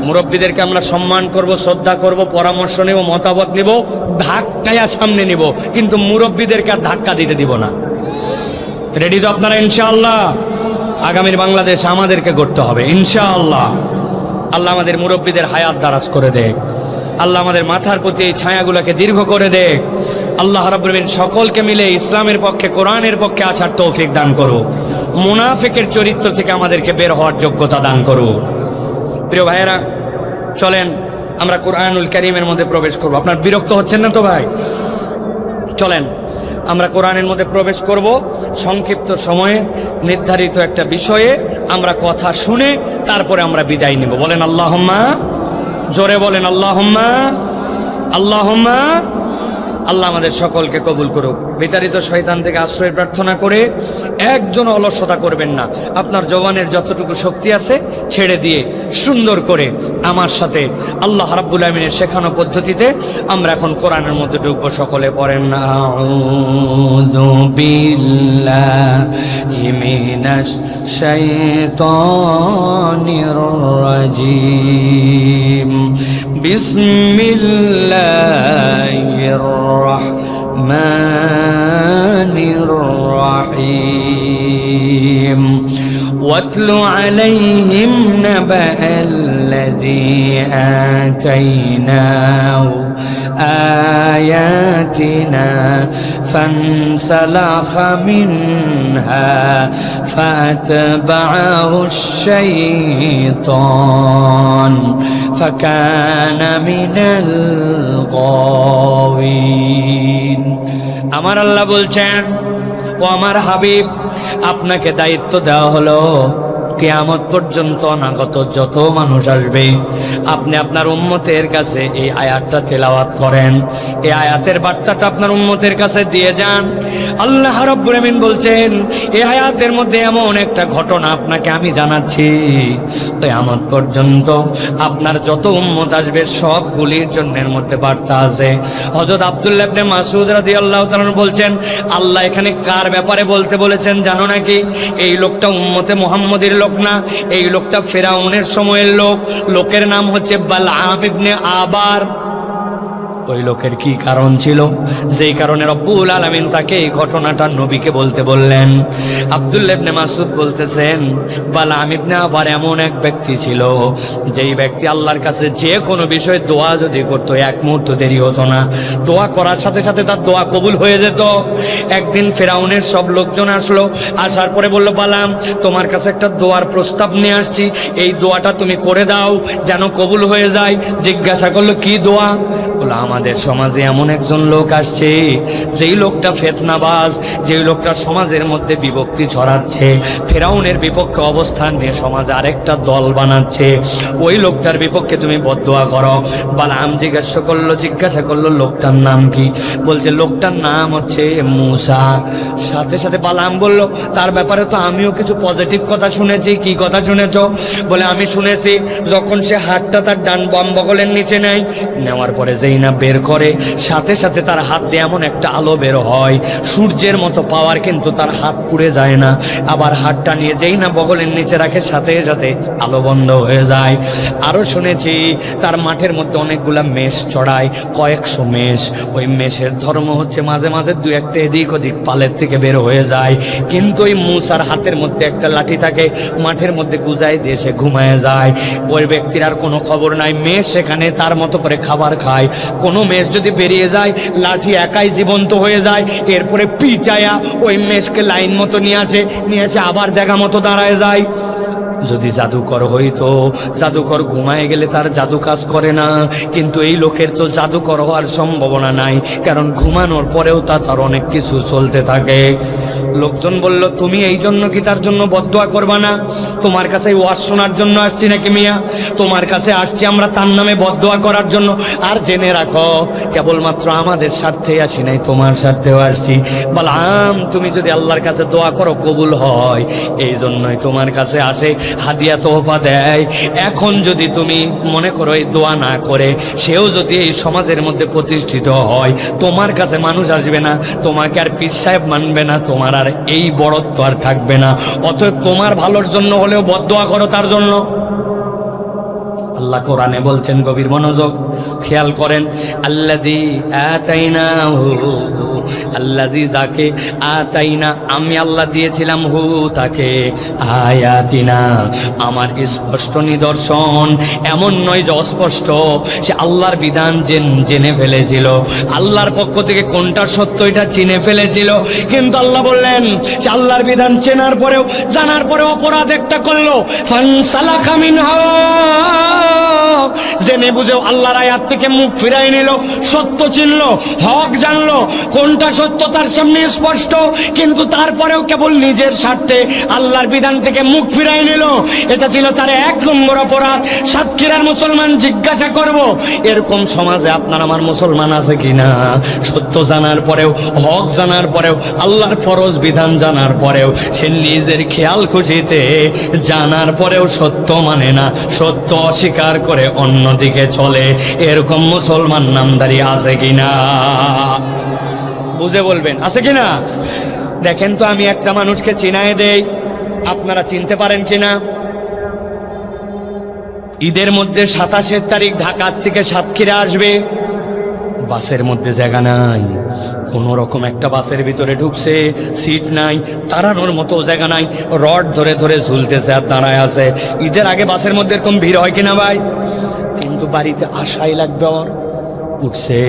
মুরব্বীদেরকে আমরা সম্মান করব, শ্রদ্ধা করব, পরামর্শ নেব, মতামত নেব, ধাক্কায়া সামনে নিব, কিন্তু মুরব্বীদেরকে আর ধাক্কা দিতে দিব না। রেডি তো আপনারা ইনশাআল্লাহ? আগামীর বাংলাদেশ আমাদেরকে গড়তে হবে ইনশাআল্লাহ। আল্লাহ আমাদের মুরব্বীদের হায়াত দারাজ করে দেখ, আল্লাহ আমাদের মাথার প্রতি এই ছায়াগুলোকে দীর্ঘ করে দেখ। আল্লাহ রাব্বুল আলামিন সকলকে মিলে ইসলামের পক্ষে, কোরআনের পক্ষে আসার তৌফিক দান করুক। মুনাফিকের চরিত্র থেকে আমাদেরকে বের হওয়ার যোগ্যতা দান করুক। প্রিয় ভাইয়েরা, চলেন আমরা কোরআনুল কারীমের মধ্যে প্রবেশ করব। আপনার বিরক্ত হচ্ছেন না তো ভাই? চলেন আমরা কোরআনের মধ্যে প্রবেশ করব। সংক্ষিপ্ত সময়ে নির্ধারিত একটা বিষয়ে আমরা কথা শুনে তারপরে আমরা বিদায় নিব। বলেন আল্লাহুম্মা, জোরে বলেন আল্লাহুম্মা, আল্লাহুম্মা, আল্লাহ আমাদের সকলকে কবুল করুক। বিতাড়িত শয়তান থেকে আশ্রয় প্রার্থনা করে একজন অলসতা করবেন না। আপনার জওয়ানের যতটুকু শক্তি আছে ছেড়ে দিয়ে সুন্দর করে আমার সাথে আল্লাহ রাব্বুল আমিনের শেখানো পদ্ধতিতে আমরা এখন কোরআনের মধ্যে ঢুকবো। সকলে পড়েন না, আউযু বিল্লাহি মিনাশ শাইতানির রাজিম, বিসমিল্লাহির রাহমানির রাহিম। واتل عليهم نبأ الذي آتيناه آياتنا فانسلخ منها فأتبعه الشيطان فكان من الغاوين। আমার আল্লাহ বলছেন, ও আমার হাবিব, আপনাকে দায়িত্ব দেওয়া হলো কিয়ামত পর্যন্ত অনাগত যত মানুষ আসবে আপনি আপনার উম্মতের কাছে এই আয়াতটা তেলাওয়াত করেন। এই আয়াতের বার্তাটা আপনার উম্মতের কাছে দিয়ে যান। আল্লাহ রাব্বুল আমিন বলছেন, এই আয়াতের মধ্যে এমন একটা ঘটনা আপনাকে আমি জানাচ্ছি, কিয়ামত পর্যন্ত আপনার যত উম্মত আসবে সবগুলির জন্য এর মধ্যে বার্তা আছে। হযরত আব্দুল্লাহ ইবনে মাসউদ রাদিয়াল্লাহু তাআলা বলছেন, আল্লাহ এখানে কার ব্যাপারে বলতে বলেছেন জানো নাকি? এই লোকটা উম্মতে মুহাম্মদের লোক না, এই লোকটা ফেরাউনের সময়ের লোক। লোকের নাম হচ্ছে বালআম ইবনে আবার। ওই লোকের কি কারণ ছিল যেই কারণে রব্বুল আলামিন তাকে এই ঘটনাটা নবীকে বলতে বললেন? আব্দুল্লাহ ইবনে মাসউদ বলতেছেন, বালআম ইবনে আবার এমন এক ব্যক্তি ছিল যেই ব্যক্তি আল্লাহর কাছে যে কোনো বিষয়ে দোয়া যদি করতো এক মুহূর্ত দেরি হতো না। দোয়া করার সাথে সাথে তার দোয়া কবুল হয়ে যেত। একদিন ফেরাউনের সব লোকজন আসলো, আসার পরে বলল, বালআম তোমার কাছে একটা দোয়ার প্রস্তাব নিয়ে আসছি, এই দোয়াটা তুমি করে দাও যেন কবুল হয়ে যায়। জিজ্ঞাসা করলো, কি দোয়া? বলল, আমাদের সমাজে এমন একজন লোক আসছে যেই লোকটা ফিতনাবাজ, যেই লোকটা সমাজের মধ্যে বিভক্তি ছড়াচ্ছে, ফেরাউনের বিপক্ষে অবস্থান নিয়ে সমাজে আরেকটা দল বানাচ্ছে, ওই লোকটার বিপক্ষে তুমি বদদোয়া করো। বালআম জিজ্ঞাসা করলো লোকটার নাম কি? বলছে লোকটার নাম হচ্ছে মূসা। সাথে সাথে বালআম বলল, তার ব্যাপারে তো আমিও কিছু পজিটিভ কথা শুনেছি। কি কথা শুনেছো? বলে, আমি শুনেছি যখন সে হাতটা তার ডান বাম বগলের নিচে নেয়, নেওয়ার পরে যেই না বের করে, সাথে সাথে তার হাত দিয়ে এমন একটা আলো বের হয়, সূর্যের মতো পাওয়ার, কিন্তু তার হাত পুড়ে যায় না। আবার হাতটা নিয়ে যেই না বগলের নিচে রাখে, সাথে সাথে আলো বন্ধ হয়ে যায়। আরো শুনেছি তার মাঠের মধ্যে অনেকগুলা মেষ চড়ায়, কয়েকশো মেষ। ওই মেষের ধর্ম হচ্ছে মাঝে মাঝে দু একটা এদিক ওদিক পালের থেকে বের হয়ে যায়, কিন্তু ওই মূসার হাতের মধ্যে একটা লাঠি থাকে, মাঠের মধ্যে গুজাই দিয়ে সে ঘুমায় যায়। ওই ব্যক্তির আর কোনো খবর নাই। মেষ সেখানে তার মতো করে খাবার খায়। কোনো মেষ যদি বেরিয়ে যায়, লাঠি একাই জীবন্ত হয়ে যায়, এরপরে পিটায়া ওই মেষকে লাইন মতো নিয়ে আসে আবার জায়গা মতো দাঁড়ায় যায়। যদি জাদুকর হইতো, জাদুকর ঘুমায় গেলে তার জাদু কাজ করে না, কিন্তু এই লোকের তো জাদুকর হওয়ার সম্ভাবনা নাই, কারণ ঘুমানোর পরেও তার অনেক কিছু চলতে থাকে। লোকজন বলল, তুমি এই জন্য কি তার জন্য বদদোয়া করবা না? তোমার কাছে ওয়াজ শোনার জন্য আসছি নাকি মিয়া? তোমার কাছে আসছি আমরা তার নামে বদদোয়া করার জন্য। আর জেনে রাখো, কেবলমাত্র আমাদের স্বার্থে আসি নাই, তোমার স্বার্থেও আসছি। বালআম তুমি যদি আল্লাহর কাছে দোয়া করো কবুল হয়, এই জন্যই তোমার কাছে আসে, হাদিয়া তোহফা দেয়। এখন যদি তুমি মনে করো এই দোয়া না করে সেও যদি এই সমাজের মধ্যে প্রতিষ্ঠিত হয়, তোমার কাছে মানুষ আসবে না, তোমাকে আর পীর সাহেব মানবে না, তোমার আর এই বড়ত্ব আর থাকবে না। অতএব তোমার ভালোর জন্য হলেও বদদোয়া করো তার জন্য। আল্লাহ কোরআনে বলছেন, গভীর মনোযোগ খেয়াল করেন, আল্লাযী আতাইনাহু, আল্লাযী যাকে, আতাইনা আমি আল্লাহ দিয়েছিলাম, হু তাকে, আয়াতিনা আমার স্পষ্ট নিদর্শন। এমন নয় যে অস্পষ্ট, সে আল্লাহর বিধান জেনে ফেলেছিল, আল্লাহর পক্ষ থেকে কোনটা সত্য এটা চিনে ফেলেছিল। কিন্তু আল্লাহ বললেন সে আল্লাহর বিধান চেনার পরেও, জানার পরেও অপরাধ একটা করলো, ফানসালাখা মিনহা, জেনে বুঝেও আল্লাহর আয়াত থেকে মুখ ফিরাই নিল, সত্য চিনল, হক জানলো, কোনটা সত্য তার সামনে স্পষ্ট, কিন্তু তারপরেও কেবল নিজের স্বার্থে আল্লাহর বিধান থেকে মুখ ফিরাই নিল। এটা ছিল তার 1 নম্বর অপরাধ। সাতক্ষীরার মুসলমান জিজ্ঞাসা করব, এরকম সমাজে আপনার আমার মুসলমান আছে কিনা? সত্য জানার পরেও, হক জানার পরেও, আল্লাহর ফরজ বিধান জানার পরেও সে নিজের খেয়াল খুশিতে জানার পরেও সত্য মানে না, সত্য অস্বীকার করে অন্যদিকে চলে, এরকম মুসলমান নামধারী আছে কিনা? বুঝে বলবেন আছে কিনা? দেখেন তো, আমি একটা মানুষকে চিনায় দেই, আপনারা চিনতে পারেন কিনা? ঈদের মধ্যে 27 তারিখ ঢাকার থেকে সাতক্ষীরা আসবে, বাসের মধ্যে জায়গা নাই, কোন রকম একটা বাসের ভিতরে ঢুকছে, সিট নাই, দাঁড়ানোর মতো জায়গা নাই, রড ধরে ধরে ঝুলতেছে আর দাঁড়ায় আছে। ঈদের আগে বাসের মধ্যে এরকম ভিড় হয় কিনা ভাই? কিন্তু বাড়িতে আসাই লাগবে। ওর উঠছে,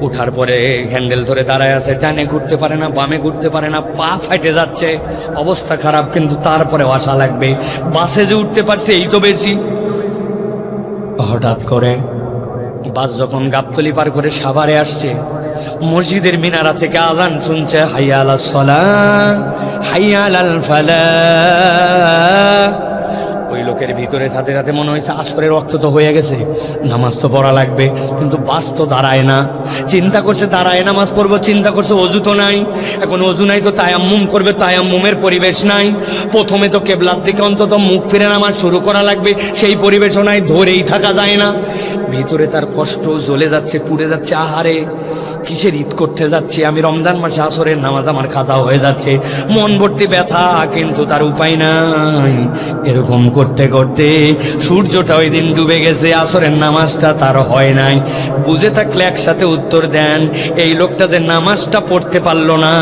উঠার পরে হ্যান্ডেল ধরে দাঁড়ায় আছে, ডানে ঘুরতে পারে না, বামে ঘুরতে পারে না, পা ফাটে যাচ্ছে, অবস্থা খারাপ, কিন্তু তারপরেও আসা লাগবে। বাসে যে উঠতে পারছে এই তো বেশি। হঠাৎ করে বাস যখন গাবতলী পার করে সাভারে আসছে, মসজিদের মিনারা থেকে আযান শুনছে, হাইয়া আলাস সালাহ, হাইয়া আলাল ফালাহ। ওই লোকের ভিতরে সাথে সাথে মনে হয়েছে আসরের রক্ত তো হয়ে গেছে, নামাজ তো পড়া লাগবে, কিন্তু বাস তো দাঁড়ায় না। চিন্তা করছে দাঁড়ায় নামাজ পড়বো, চিন্তা করছে অজু তো নাই, এখন অজু নাই তো তায়াম্মুম করবে, তায়াম্মুমের পরিবেশ নাই। প্রথমে তো কেবলার দিকে অন্তত মুখ ফিরে নামাজ শুরু করা লাগবে, সেই পরিবেশও নাই, ধরেই থাকা যায় না। ভিতরে তার কষ্ট জ্বলে যাচ্ছে, পুড়ে যাচ্ছে। আহারে, কিসের ঈদ করতে যাচ্ছি আমি, রমজান মাসে আসরের নামাজ আমার কাজা হয়ে যাচ্ছে, মন ভর্তি ব্যথা, কিন্তু তার উপায় নাই। এরকম করতে করতে সূর্যটা ওই দিন ডুবে গেছে, আসরের নামাজটা তার হয় নাই। বুঝে থাকলে একসাথে উত্তর দেন। এই লোকটা যে নামাজটা পড়তে পারলো না,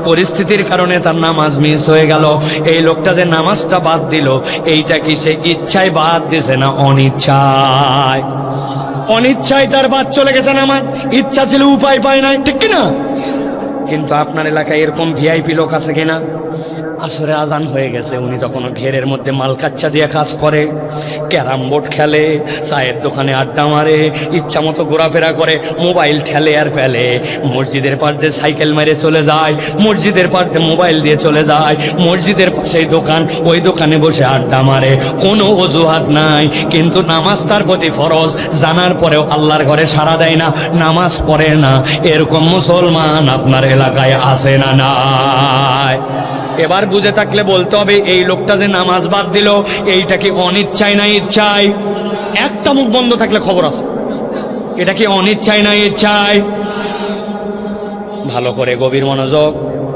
পরিস্থিতির কারণে তার নামাজ মিস হয়ে গেল, এই লোকটা যে নামাজটা বাদ দিল, এইটা কি সে ইচ্ছায় বাদ দিছে না অনিচ্ছায়? অনিচ্ছায় তার বাদ চলে গেছে নামাজ, ইচ্ছা ছিল উপায় পায় নাই, ঠিক কিনা? কিন্তু আপনার এলাকায় এরকম ভিআইপি লোক আছে কিনা? আসরে আজান হয়ে গেছে, উনি তখন ঘেরের মধ্যে মালকাচ্চা দিয়ে কাজ করে, ক্যারাম বোর্ড খেলে, চায়ের দোকানে আড্ডা মারে, ইচ্ছা মতো ঘোরাফেরা করে, মোবাইল ঠেলে আর ফেলে, মসজিদের পাশ দিয়ে সাইকেল মেরে চলে যায়, মসজিদের পাশ দিয়ে মোবাইল দিয়ে চলে যায়, মসজিদের পাশেই দোকান, ওই দোকানে বসে আড্ডা মারে, কোনো অজুহাত নাই। কিন্তু নামাজ তার প্রতি ফরজ জানার পরেও আল্লাহর ঘরে সাড়া দেয় না, নামাজ পড়ে না। এরকম মুসলমান আপনার এলাকায় আছে না নাই? এবার বুঝে থাকলে বলতে হবে, এই লোকটা যে নামাজ বাদ দিল, এইটা কি অনিচ্ছায় না ইচ্ছায়? একটা মুখ বন্ধ থাকলে খবর আছে, এটা কি অনিচ্ছায় না ইচ্ছায়? ভালো করে গভীর মনোযোগ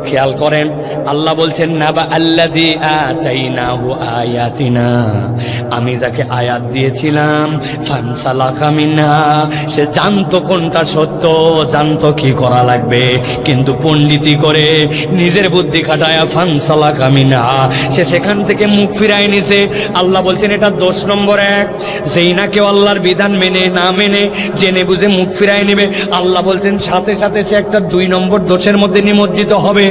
খেয়াল করেন। আল্লাহ বলছেন, নাবা আল্লাযী আতাইনাহু আয়াতিনা, আমি যাকে আয়াত দিয়েছিলাম, ফানসালাখা মিনহা, সে জানতো কোনটা সত্য, জানতো কি করা লাগবে, কিন্তু পণ্ডিতি করে নিজের বুদ্ধি খাটায়া ফানসালাখা মিনহা, সে সেখান থেকে মুখ ফিরায় নিছে। আল্লাহ বলছেন এটা দোষ নম্বর 1। যেই না কেউ আল্লাহর বিধান মেনে না মেনে জেনে বুঝে মুখ ফিরায় নেবে, আল্লাহ বলছেন সাথে সাথে সে একটা 2 নম্বর দোষের মধ্যে নিমজ্জিত হবে।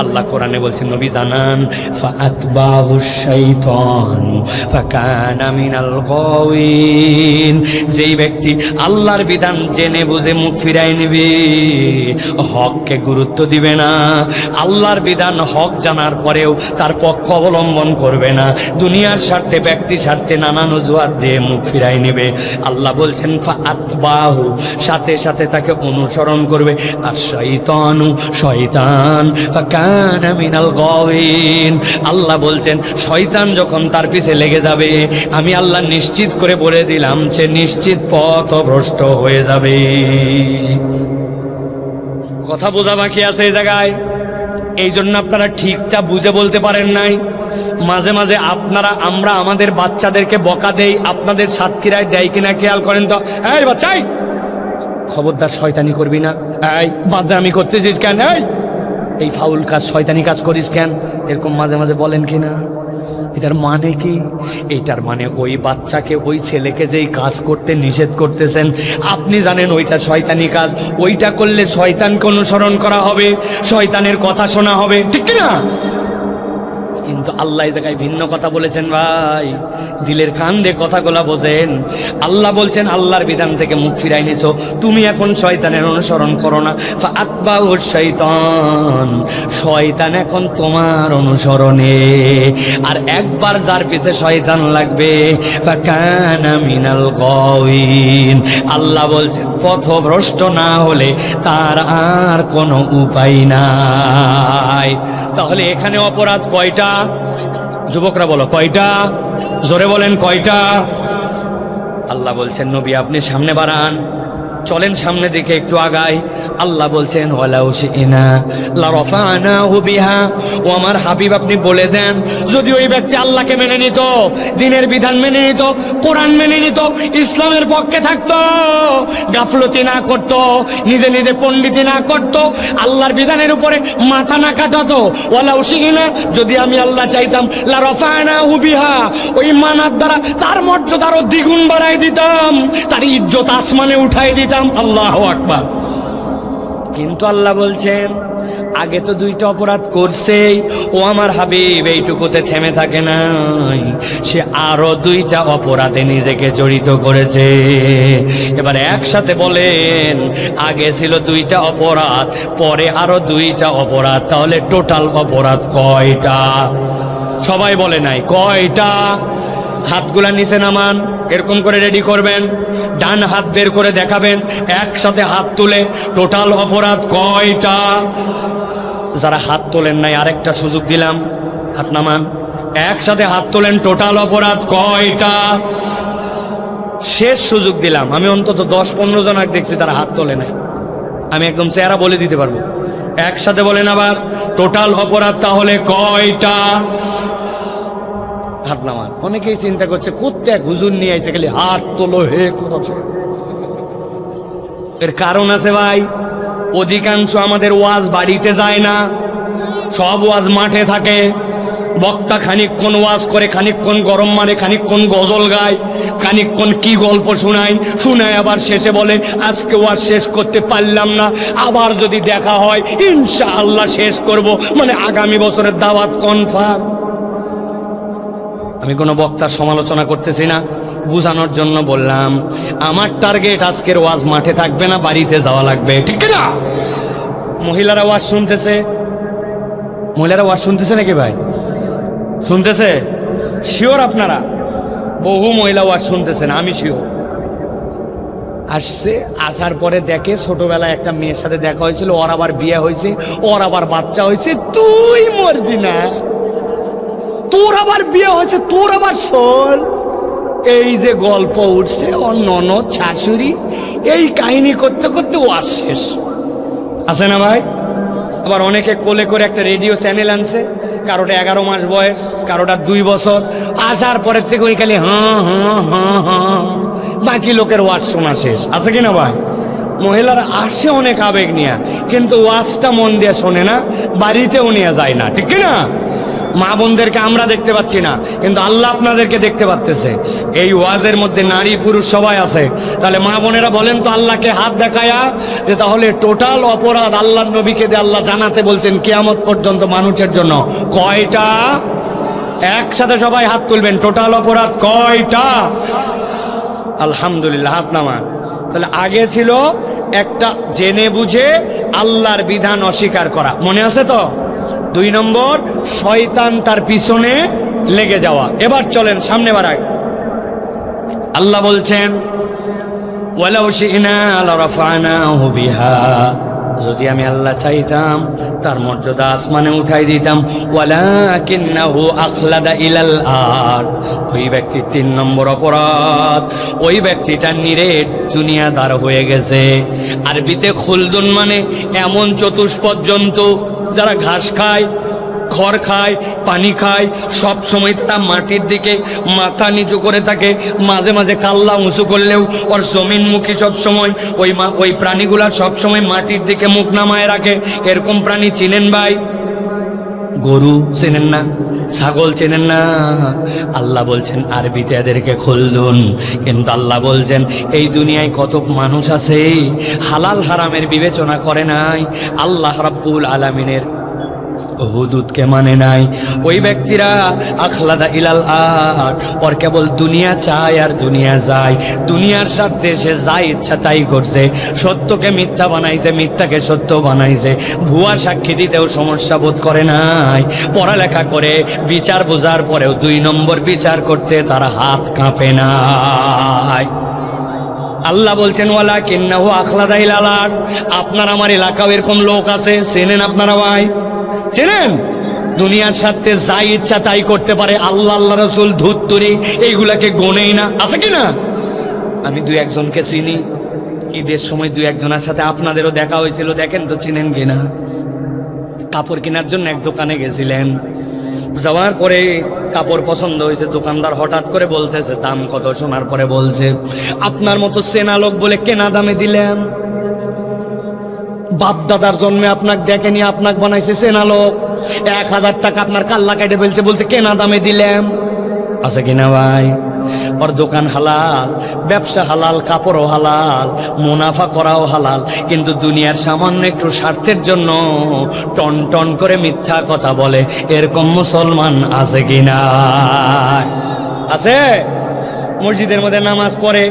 আল্লাহ কোরআনে বলছেন, নবী জানান, ফাআতবাহুশ শাইতানু ফাকানা মিনাল গাওয়িন, যেই ব্যক্তি আল্লাহর বিধান জেনে বুঝে মুখ ফিরায় নেবে, হককে গুরুত্ব দিবে না, আল্লাহর বিধান হক জানার পরেও তার পক্ষ অবলম্বন করবে না, দুনিয়ার স্বার্থে ব্যক্তি স্বার্থে নানান অজুহাত দিয়ে মুখ ফিরায় নেবে, আল্লাহ বলছেন ফাআতবাহু, সাথে সাথে তাকে অনুসরণ করবে। আর শয়তানু, শয়তান, ফাকানা মিনাল গাওয়িন, আল্লাহ বলছেন শয়তান যখন তার পিছে লেগে যাবে, আমি আল্লাহ নিশ্চিত করে বলে দিলাম সে নিশ্চিত পথভ্রষ্ট হয়ে যাবে। কথা বোঝা বাকি আছে এই জায়গায়। এই জন্য আপনারা ঠিকটা বুঝে বলতে পারেন নাই। মাঝে মাঝে আমরা আমাদের বাচ্চাদেরকে বকা দেই, আপনাদের সাতক্ষীরায় দেয় কিনা খেয়াল করেন তো। এই বাচ্চাই, খবরদার শয়তানি করবি না, এই বাদরামি করতেছিস কেন, এই ফাউল কাজ শয়তানি কাজ করিস কেন, এরকম মাঝে মাঝে বলেন কিনা? এটার মানে কি? এইটার মানে ওই বাচ্চাকে, ওই ছেলেকে যেই কাজ করতে নিষেধ করতেছেন, আপনি জানেন ওইটা শয়তানি কাজ, ওইটা করলে শয়তানকে অনুসরণ করা হবে, শয়তানের কথা শোনা হবে, ঠিক না? কিন্তু আল্লাহ এই জায়গায় ভিন্ন কথা বলেছেন ভাই, দিলের কান দিয়ে কথাগুলা বোঝেন। আল্লাহ বলছেন আল্লাহর বিধান থেকে মুখ ফিরাই নিছো, তুমি এখন শয়তানের অনুসরণ করো না। ফাআতবাউ শাইতান, শয়তান এখন তোমার অনুসরণে। আর একবার যার পিছে শয়তান লাগবে ফাকানা মিনাল গাওয়িন, আল্লাহ বলছেন পথভ্রষ্ট না হলে তার আর কোনো উপায় নাই। তাহলে এখানে অপরাধ কয়টা? যুবকরা বলো কয়টা? জোরে বলেন কয়টা? আল্লাহ বলছেন নবী আপনি সামনে বাড়ান, চলেন সামনে দিকে একটু আগাই। আল্লাহ বলছেন ওয়ালাউ শিনা লারাফানাহু বিহা, ও আমার হাবিব আপনি বলে দেন যদি ওই ব্যক্তি আল্লাহকে মেনে নিত, দ্বীনের বিধান মেনে নিত, কোরআন মেনে নিত, ইসলামের পক্ষে থাকতো, গাফলতি না করত, নিজে নিজে পণ্ডিতি না করত, আল্লাহর বিধানের উপরে মাথা না কাটাতো, ওয়ালাউ শিনা, যদি আমি আল্লাহ চাইতাম, লারাফানাহু বিহা, ওই মানার দ্বারা তার মর্যাদা আরো দ্বিগুণ বাড়াই দিতাম, তার ইজ্জত আসমানে উঠাই দিতাম। আল্লাহু আকবার। কিন্তু আল্লাহ বলছেন আগে তো দুইটা অপরাধ করছেই, ও আমার হাবিব এইটুকুতে থেমে থাকে নাই, সে আরো দুইটা অপরাধে নিজেকে জড়িত করেছে। এবার একসাথে বলেন, আগে ছিল দুইটা অপরাধ, পরে আরো দুইটা অপরাধ, তাহলে টোটাল অপরাধ কয়টা? সবাই বলে নাই কয়টা? হাতগুলা নিচে নামান, এরকম করে রেডি করবেন, ডান হাত বের করে দেখাবেন, একসাথে হাত তুলে টোটাল অপরাধ কয়টা? যারা হাত তোলেন নাই আরেকটা সুযোগ দিলাম, হাত নামান, একসাথে হাত তোলেন, টোটাল অপরাধ কয়টা? শেষ সুযোগ দিলাম, আমি অন্তত 10-15 জন দেখছি তারা হাত তোলে নাই, আমি একদম চেহারা বলে দিতে পারবো। একসাথে বলেন আবার, টোটাল অপরাধ তাহলে কয়টা? হাত নামান। অনেকেই চিন্তা করছে কোত্তে এক হুজুর নিয়ে আইছে খালি হাত তোলো হে করছে। এর কারণ আছে ভাই, অধিকাংশ আমাদের ওয়াজ বাড়িতে যায় না, সব ওয়াজ মাঠে থাকে। বক্তা খানিকক্ষণ ওয়াজ করে, খানিকক্ষণ গরম মারে, খানিকক্ষণ গজল গায়, খানিকক্ষণ কি গল্প শোনায়, আবার শেষে বলে আজকে ওয়াজ শেষ করতে পারলাম না, আবার যদি দেখা হয় ইনশাআল্লাহ শেষ করব, মানে আগামী বছরের দাওয়াত কনফার্ম। আমি কোনো বক্তার সমালোচনা করতেছি না, বুঝানোর জন্য বললাম আমার টার্গেট আজকের ওয়াজ মাঠে থাকবে না, বাড়িতে যাওয়া লাগবে, ঠিক না? মহিলারা ওয়াজ শুনতেছে, মহিলারা ওয়াজ শুনতেছে নাকি ভাই? শুনতেছে? শিওর আপনারা? বহু মহিলা ওয়াজ শুনতেছেন, আমি শিওর। আসছে, আসার পরে দেখে ছোটবেলায় একটা মেয়ের সাথে দেখা হয়েছিল, ওর আবার বিয়ে হয়েছে, ওর আবার বাচ্চা হয়েছে, তুই মরজি না, তোর আবার বিয়ে হয়েছে, তোর আবার শোল। এই যে গল্প উঠছে, ওর ননদ শাশুড়ি, এই কাহিনী করতে করতে ওয়াজ শেষ। আছে না ভাই? আবার অনেকে কোলে করে একটা রেডিও চ্যানেল আনছে, কারোটা 11 মাস বয়স, কারোটা 2 বছর। আসার পরের থেকে ওই খালি হাঁ হাঁ হাঁ হাঁ, বাকি লোকের ওয়াজ শোনা শেষ। আছে কিনা ভাই? মহিলারা আসে অনেক আবেগ নিয়ে, কিন্তু ওয়াজটা মন দিয়ে শোনে না, বাড়িতেও নিয়ে যায় না, ঠিক কিনা? মা বোনদেরকে আমরা দেখতে পাচ্ছি না, কিন্তু আল্লাহ আপনাদেরকে দেখতে পাচ্তেছে। এই ওয়াজের মধ্যে নারী পুরুষ সবাই আছে। তাহলে মা বোনেরা বলেন তো আল্লাহকে হাত দেখায়া যে তাহলে টোটাল অপরাধ আল্লাহর নবীকে দিয়ে আল্লাহ জানাতে বলছেন কিয়ামত পর্যন্ত মানুষের জন্য কয়টা? একসাথে সবাই হাত তুলবেন, টোটাল অপরাধ কয়টা? আলহামদুলিল্লাহ, হাত নামান। তাহলে আগে ছিল একটা জেনে বুঝে আল্লাহর বিধান অস্বীকার করা, মনে আছে তো? 2 নম্বর শয়তান তার পিছনে লেগে যাওয়া। এবার চলেন সামনে বাড়াই। আল্লাহ বলছেন ওয়ালাউ শি'না লারাফানাহু বিহা, যদি আমি আল্লাহ চাইতাম তার মর্যাদা আসমানে উঠাই দিতাম। ওয়ালাকিন্নাহু আখলাদা ইলাল আরদ, ওই ব্যক্তি 3 নম্বর অপরাধ, ওই ব্যক্তিটা নিরেট দুনিয়াদার হয়ে গেছে। আরবিতে খুলদুন মানে এমন চতুষ্পদ জন্তু যারা ঘাস খায়, খড় খায়, পানি খায়, সব সময় তারা মাটির দিকে মাথা নিচু করে থাকে, মাঝে মাঝে কাল্লা উঁচু করলেও ওর জমিনমুখী সব সময়। ওই প্রাণীগুলা সব সময় মাটির দিকে মুখ নামায় রাখে। এরকম প্রাণী চিনেন ভাই? গরু চেনেন না? ছাগল চেনেন না? আল্লাহ বলছেন আরবিতে এদেরকে খুলদুন। কিন্তু আল্লাহ বলছেন এই দুনিয়ায় কত মানুষ আছে হালাল হারামের বিবেচনা করে নাই। আল্লাহ রাব্বুল আলামিনের হুদুদকে মানে নাই। ওই ব্যক্তিরা আখলাদা ইলাল আট, ওর কেবল দুনিয়া চায় আর দুনিয়া যায়, দুনিয়ার স্বার্থে সে যা ইচ্ছা তাই করছে। সত্যকে মিথ্যা বানাইছে, মিথ্যাকে সত্য বানাইছে, ভুয়া সাক্ষী দিতেও সমস্যা বোধ করে নাই। পড়ালেখা করে বিচার বোঝার পরেও 2 নম্বর বিচার করতে তার হাত কাঁপে নাই। আল্লাহ বলছেন ওয়ালাকিন্নাহু আখলাদা ইলাল আট। আপনার আমার এলাকাও এরকম লোক আছে, চেনেন আপনারা ভাই? চেনেন? দুনিয়ার স্বার্থে যা ইচ্ছা তাই করতে পারে। আল্লাহ আল্লাহ রসুল ধুত্তুরি এইগুলাকে গোনেই না, আছে কি না? আমি 2-1 জনকে চিনি। ঈদের সময় 2-1 জনের সাথে আপনাদেরও দেখা হয়েছিল, দেখেন তো চিনেন কিনা। কাপড় কেনার জন্য এক দোকানে গেছিলেন, যাওয়ার পরে কাপড় পছন্দ হয়েছে, দোকানদার হঠাৎ করে বলতেছে দাম কত। শোনার পরে বলছে আপনার মতো চেনা লোক বলে কেনা দামে দিলেন, বাপ দাদার জন্মে আপনাকে দেখেনি, আপনাকে বানাইছে চেনা লোক। 1000 টাকা আপনার কাল্লা কেটে ফেলছে, বলছে কেনা দামে দিলেন। আছে কিনা ভাই? ওর দোকান হালাল, ব্যবসা হালাল, কাপড়ও হালাল, মুনাফা করাও হালাল, কিন্তু দুনিয়ার সামান্য একটু স্বার্থের জন্য টন টন করে মিথ্যা কথা বলে। এরকম মুসলমান আছে কিনা? আছে। মসজিদের মধ্যে নামাজ পড়ে,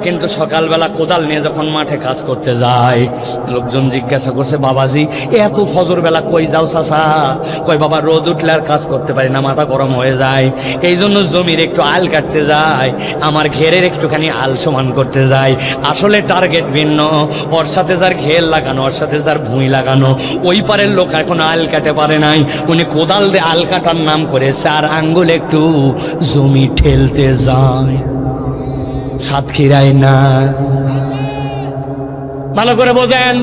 কিন্তু সকালবেলা কোদাল নিয়ে যখন মাঠে কাজ করতে যায়, লোকজন জিজ্ঞাসা করছে বাবাজি এত ফজর বেলা কই যাও চাচা? কই বাবা রোদ উঠলে আর কাজ করতে পারি না, মাথা গরম হয়ে যায়, এই জন্য জমির একটু আল কাটতে যায়, আমার ঘেরের একটুখানি আল সমান করতে যায়। আসলে টার্গেট ভিন্ন, ওর সাথে যার ঘের লাগানো, ওর সাথে যার ভুঁই লাগানো, ওই পারের লোক এখন আল কাটে পারে নাই, উনি কোদাল দিয়ে আল কাটার নাম করে 4 আঙ্গুল একটু জমি ঠেলতে যায়, সাতক্ষীরায় না। ভালো করে বোঝেন,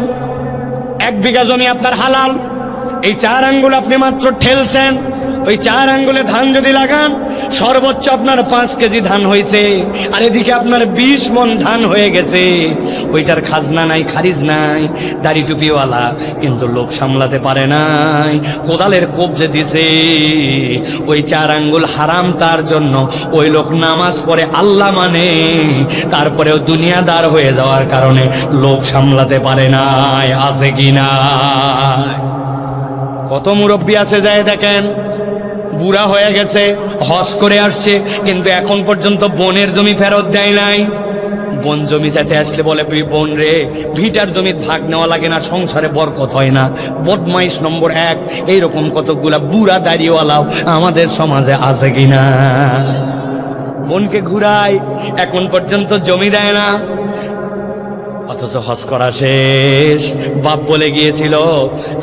1 বিঘা জমি আপনার হালাল, এই 4 আঙ্গুল আপনি মাত্র ঠেলছেন। ওই 4 আঙ্গুলে ধান যদি লাগান, সর্বোচ্চ আপনার 5 কেজি ধান হয়েছে, আর এদিকে আপনার 20 মণ ধান হয়ে গেছে। ওইটার খাজনা নাই, খারিজ নাই, দাড়ি টুপিওয়ালা, কিন্তু লোভ সামলাতে পারে নাই, কোদালের কবজে দিছে। ওই 4 আঙ্গুল হারাম তার জন্য, ওই লোক নামাজ পড়ে আল্লাহ মানে, তারপরেও দুনিয়াদার হয়ে যাওয়ার কারণে লোভ সামলাতে পারে নাই। আছে কি না? কত মুরব্বী আছে যায় দেখেন, বুড়া হয়ে গেছে, হজ করে আসছে, কিন্তু এখন পর্যন্ত বনের জমি ফেরত দেয় নাই। বন জমি সাথে আসলে বলে বোন রে, ভিটার জমির ভাগ নেওয়া লাগে না, সংসারে বরকত হয় না, বদমাইশ নম্বর 1। এইরকম কতগুলা বুড়া দাড়িওয়ালাও আমাদের সমাজে আছে কিনা? বোনকে ঘুরায়, এখন পর্যন্ত জমি দেয় না, অথচ হজ করা শেষ। বাপ বলে গিয়েছিল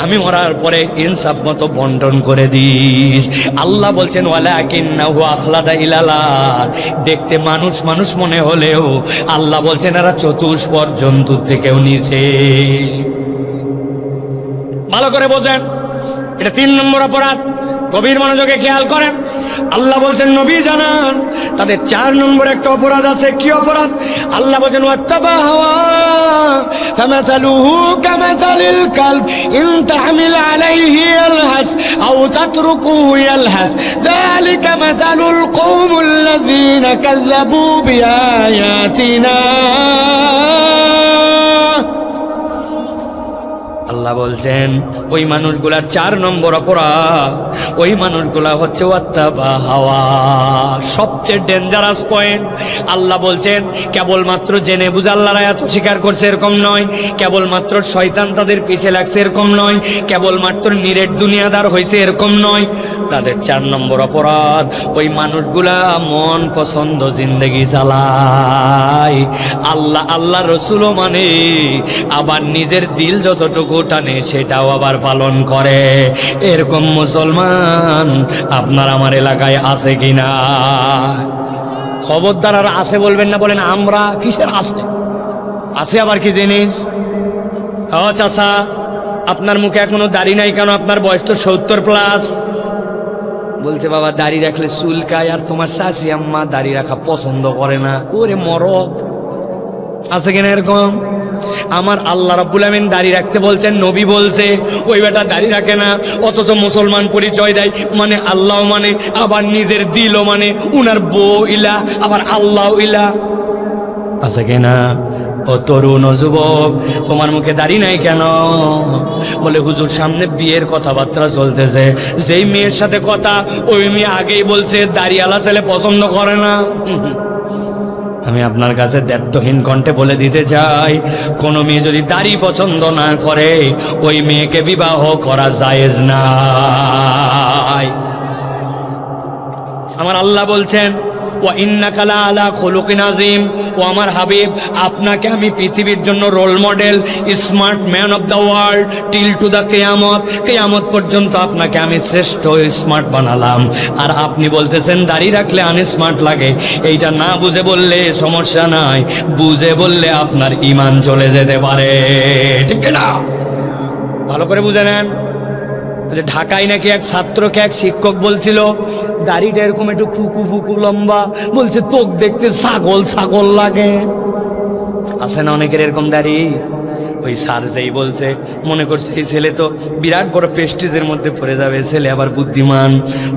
আমি মরার পরে ইনসাফ মতো বন্টন করে দিস। আল্লাহ বলছেন ওয়ালাকিন্নাহু আখলাদা ইলাল আট। দেখতে মানুষ মানুষ মনে হলেও আল্লাহ বলছেন এরা চতুষ্পদ জন্তুর থেকেও নিচে। ভালো করে বোঝেন, এটা 3 নম্বর অপরাধ। গভীর মনোযোগে খেয়াল করেন। আল্লাহ বলছেন নবী জানান তাদের 4 নম্বর একটা অপরাধ আছে। কি অপরাধ? আল্লাহ বলছেন ওয়াত্তাবা হাওয়া ফামাসালুহু কামাসালিল কালব ইন তাহমিল আলাইহি ইয়ালহাস আও তাতরুকুহু ইয়ালহাস যালিকা মাসালুল কওমিল্লাযীনা কাযযাবু বিআয়াতিনা। আল্লাহ বলছেন ওই মানুষগুলার 4 নম্বর অপরাধ, ওই মানুষগুলা হচ্ছে ওয়াত্তাবা হাওয়া। সবচেয়ে ডেঞ্জারাস পয়েন্ট। আল্লাহ বলছেন কেবলমাত্র জেনে বুঝে আল্লাহর আয়াত স্বীকার করছে এরকম নয়, কেবলমাত্র শয়তান তাদের পিছে লাগছে এরকম নয়, কেবলমাত্র নিরেট দুনিয়াদার হয়েছে এরকম নয়। তাদের 4 নম্বর অপরাধ, ওই মানুষগুলা মন পছন্দ জিন্দেগি চালায়, আল্লাহ আল্লাহ রসুলও মানে, আবার নিজের দিল যতটুকু টানে সেটাও আবার পালন করে। এরকম মুসলমান আপনার আমার এলাকায় আছে কিনা? খবরদার আর আছে বলবেন না, বলেন আমরা। কিসের আছে? আছে আবার কি জিনিস? ও চাচা, আপনার মুখে এখনো দাড়ি নাই কেন? আপনার বয়স তো 70+। বলছে বাবা দাড়ি রাখলে চুলকায়, আর তোমার শাশি আম্মা দাড়ি রাখা পছন্দ করে না। ওরে মরদ, আছে কিনা এরকম? আমার আল্লাহ রাব্বুল আমিন দাড়ি রাখতে বলছেন, নবী বলছে ওই বেটা দাড়ি রাখে না, অথচ মুসলমান পরিচয় দেয়, মানে আল্লাহ মানে, আবার নিজের দিলও মানে, উনার বউ ইলা, আবার আল্লাহ ইলা। আছে কিনা? ও তরুণ ও যুবক, তোমার মুখে দাড়ি নাই কেন? বলে হুজুর সামনে বিয়ের কথাবার্তা চলতেছে, যেই মেয়ের সাথে কথা ওই মেয়ে আগেই বলছে দাড়িওয়ালা ছেলে পছন্দ করে না। আমি আপনার কাছে দ্ব্যর্থহীন কণ্ঠে বলে দিতে চাই, কোনো মেয়ে যদি দাড়ি পছন্দ না করে ওই মেয়েকে বিবাহ করা জায়েজ নাই। আমার আল্লাহ বলছেন ওয়া ইন্নাকা লা আলা খুলুকিন আযীম, ও আমার হাবিব, আপনাকে আমি পৃথিবীর জন্য role model, smart man of the world till to the কিয়ামত, কিয়ামত পর্যন্ত আপনাকে আমি শ্রেষ্ঠ স্মার্ট বানালাম। আর আপনি বলতেছেন দাড়ি রাখলে আনস্মার্ট লাগে। এইটা না বুঝে বললে সমস্যা নাই, বুঝে বললে আপনার ঈমান চলে যেতে পারে, ঠিক না? ভালো করে বুঝে নেন। যে ঢাকায় নাকি এক ছাত্রকে এক শিক্ষক বলছিল দাড়িটা এরকম একটু ফুকু ফুকু লম্বা, বলছে তোক দেখতে ছাগল ছাগল লাগে। আছে না অনেকের এরকম দাড়ি? ওই স্যার যেই বলছে মনে করছে এই ছেলে তো বিরাট বড় প্রেস্টিজের মধ্যে পড়ে যাবে, ছেলে আবার বুদ্ধিমান।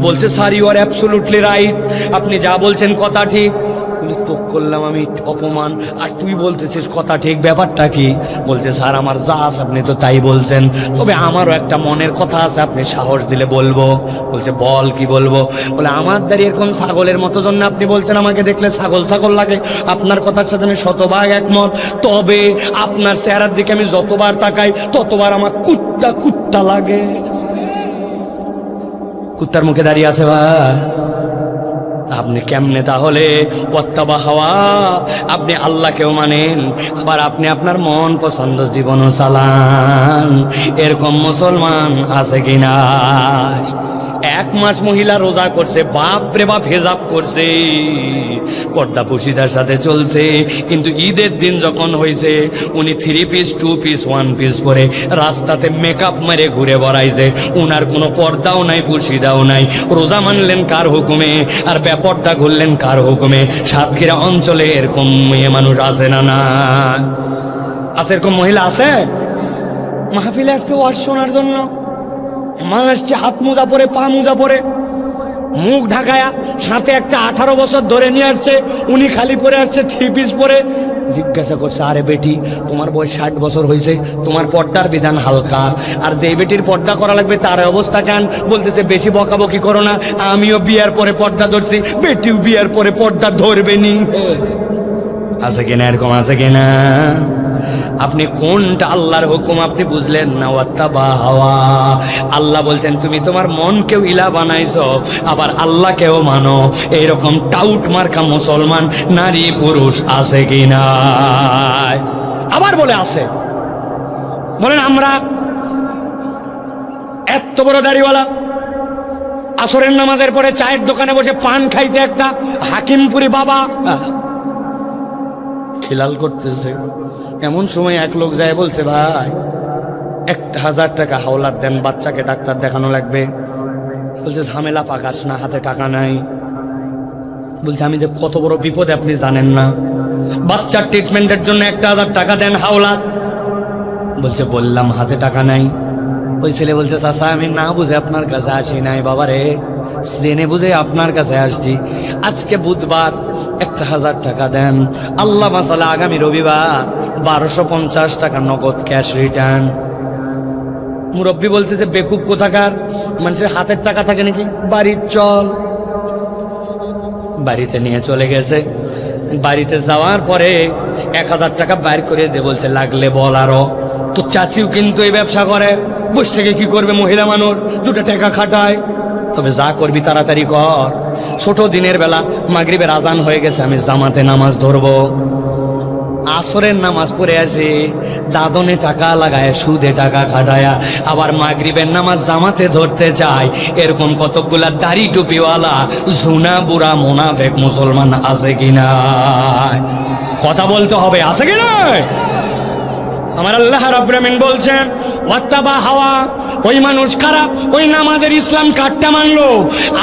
বলছে sir you are absolutely right, আপনি যা বলছেন কথা ঠিক। তোক করলাম আমি অপমান, আর তুই বলতেছিস কথা ঠিক, ব্যাপারটা কি? বলছে স্যার আমার যা আছে আপনি তো তাই বলছেন, তবে আমারও একটা মনের কথা আছে, আপনি সাহস দিলে বলবো। বলছে বল, কি বলবো? বলে আমার দাঁড়িয়ে এরকম ছাগলের মতো জন্য আপনি বলছেন আমাকে দেখলে ছাগল ছাগল লাগে। আপনার কথার সাথে আমি শতভাগ একমত, তবে আপনার চেহারার দিকে আমি যতবার তাকাই ততবার আমার কুত্তা কুত্তা লাগে। কুত্তার মুখে দাঁড়িয়ে আছে ভাই। আপনি কেমনে তাহলে ওয়াত্তাবা হাওয়া, আপনি আল্লাহকেও মানেন, আবার আপনি আপনার মন পছন্দ জীবনও চালান? এরকম মুসলমান আছে কিনা? 1 মাস মহিলা রোজা করছে, বাপ রে বাপ হেজাব করছে, পর্দা পুশিদার সাথে চলছে, কিন্তু ঈদের দিন যখন হয়েছে উনি 3 পিস 2 পিস 1 পিস পরে রাস্তাতে মেকআপ মেরে ঘুরে বেড়াইছে। উনার কোনো পর্দাও নাই, পুশিদাও নাই। রোজা মানলেন কার হুকুমে, আর বেপর্দা ঘুরলেন কার হুকুমে? সাতক্ষীরা অঞ্চলে এরকম মেয়ে মানুষ আছে না? না আছে? এরকম মহিলা আছে? মাহফিলে আসছে ওয়াজ শোনার জন্য, মানুষকে হাত মোজা পরে পা মোজা পরে মুখ ঢাকায়া, সাথে একটা 18 বছর ধরে নিয়ে আসছে, উনি খালি পরে আসছে 3 পিস পরে। জিজ্ঞাসা করছে আরে বেটি তোমার বয়স 60 বছর হয়েছে, তোমার পর্দার বিধান হালকা, আর যেই বেটির পর্দা করা লাগবে তার অবস্থা কেন? বলতেছে বেশি বকাবকি করো না, আমিও বিয়ার পরে পর্দা ধরছি, বেটিও বিয়ার পরে পর্দা ধরবে নি। আছে কিনা এরকম? আছে কিনা? আপনি কোনটা আল্লাহর হুকুম আপনি বুঝলেন না? ওয়াত্তাবা হাওয়া, আল্লাহ বলছেন তুমি তোমার মনকেও ইলা বানাইছো, আবার আল্লাহকেও মানো। এইরকম টাউট মার্কা মুসলমান নারী পুরুষ আছে কিনা? আবার বলে আছে, বলেন আমরা এত বড় দাড়িওয়ালা, আসরের নামাজের পরে চায়ের দোকানে বসে পান খাইছে একটা হাকিমপুরি বাবা, খিলাল করতেছে। এমন সময় এক লোক যায় বলছে ভাই 1000 টাকা হাওলাত দেন, বাচ্চাকে ডাক্তার দেখানো লাগবে। বলছে ঝামেলা পাকাস না, হাতে টাকা নাই। বলছে আমি যে কত বড় বিপদে আপনি জানেন না, বাচ্চার ট্রিটমেন্টের জন্য 1000 টাকা দেন হাওলাত। বলছে বললাম হাতে টাকা নাই। ওই ছেলে বলছে চাচা আমি না বুঝে আপনার কাছে আসি নাই বাবারে, জেনে বুঝে আপনার কাছে আসছি। আজকে বুধবার 1000 টাকা দেন, আল্লাহ মাসালা আগামী রবিবার 1250 টাকা নগদ ক্যাশ রিটার্ন। মুরব্বী বলতেছে বেকুব কোথাকার, মানুষের হাতের টাকা থাকে নাকি? বাড়ির চল। বাড়িতে নিয়ে চলে গেছে। বাড়িতে যাওয়ার পরে 1000 টাকা বাইর করে দে বলছে, লাগলে বল আরো। তো চাচিও কিন্তু এই ব্যবসা করে, বসে থেকে কি করবে মহিলা মানুষ, 2টা টাকা খাটায়। তবে যা করবি তাড়াতাড়ি কর। ছোট দিনের বেলা মাগরিবের আজান হয়ে গেছে, আমি জামাতে নামাজ ধরবো। আসরের নামাজ পড়ে আসি, দাদনে টাকা লাগায়, সুদে টাকা খাটায়া, আবার মাগরিবের নামাজ জামাতে ধরতে চায়। এরকম কতগুলা দাড়ি টুপিওয়ালা জুনা বুড়া মুনাফিক মুসলমান আছে কিনা? কথা বলতে হবে, আছে কিনা? আমার আল্লাহ রাব্বুল আমিন বলছেন ওয়াত্তাবা হাওয়া, ওই মানুষ কারা? ওই নামাজের ইসলাম কার্ডটা মানলো,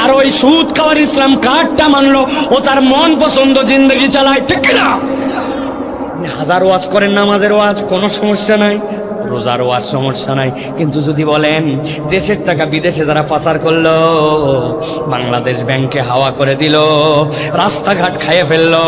আর ওই সুদ খাওয়ার ইসলাম কার্ডটা মানলো। ও তার মন পছন্দ জিন্দগি চালায়, ঠিক কিনা? 1000 ওয়াজ করেন নামাজের ওয়াজ, কোনো সমস্যা নাই। রোজার ওয়ার সমস্যা নাই, কিন্তু যদি বলেন দেশের টাকা বিদেশে যারা পাচার করলো, বাংলাদেশ ব্যাংকে হাওয়া করে দিল, রাস্তাঘাট খাইয়ে ফেললো,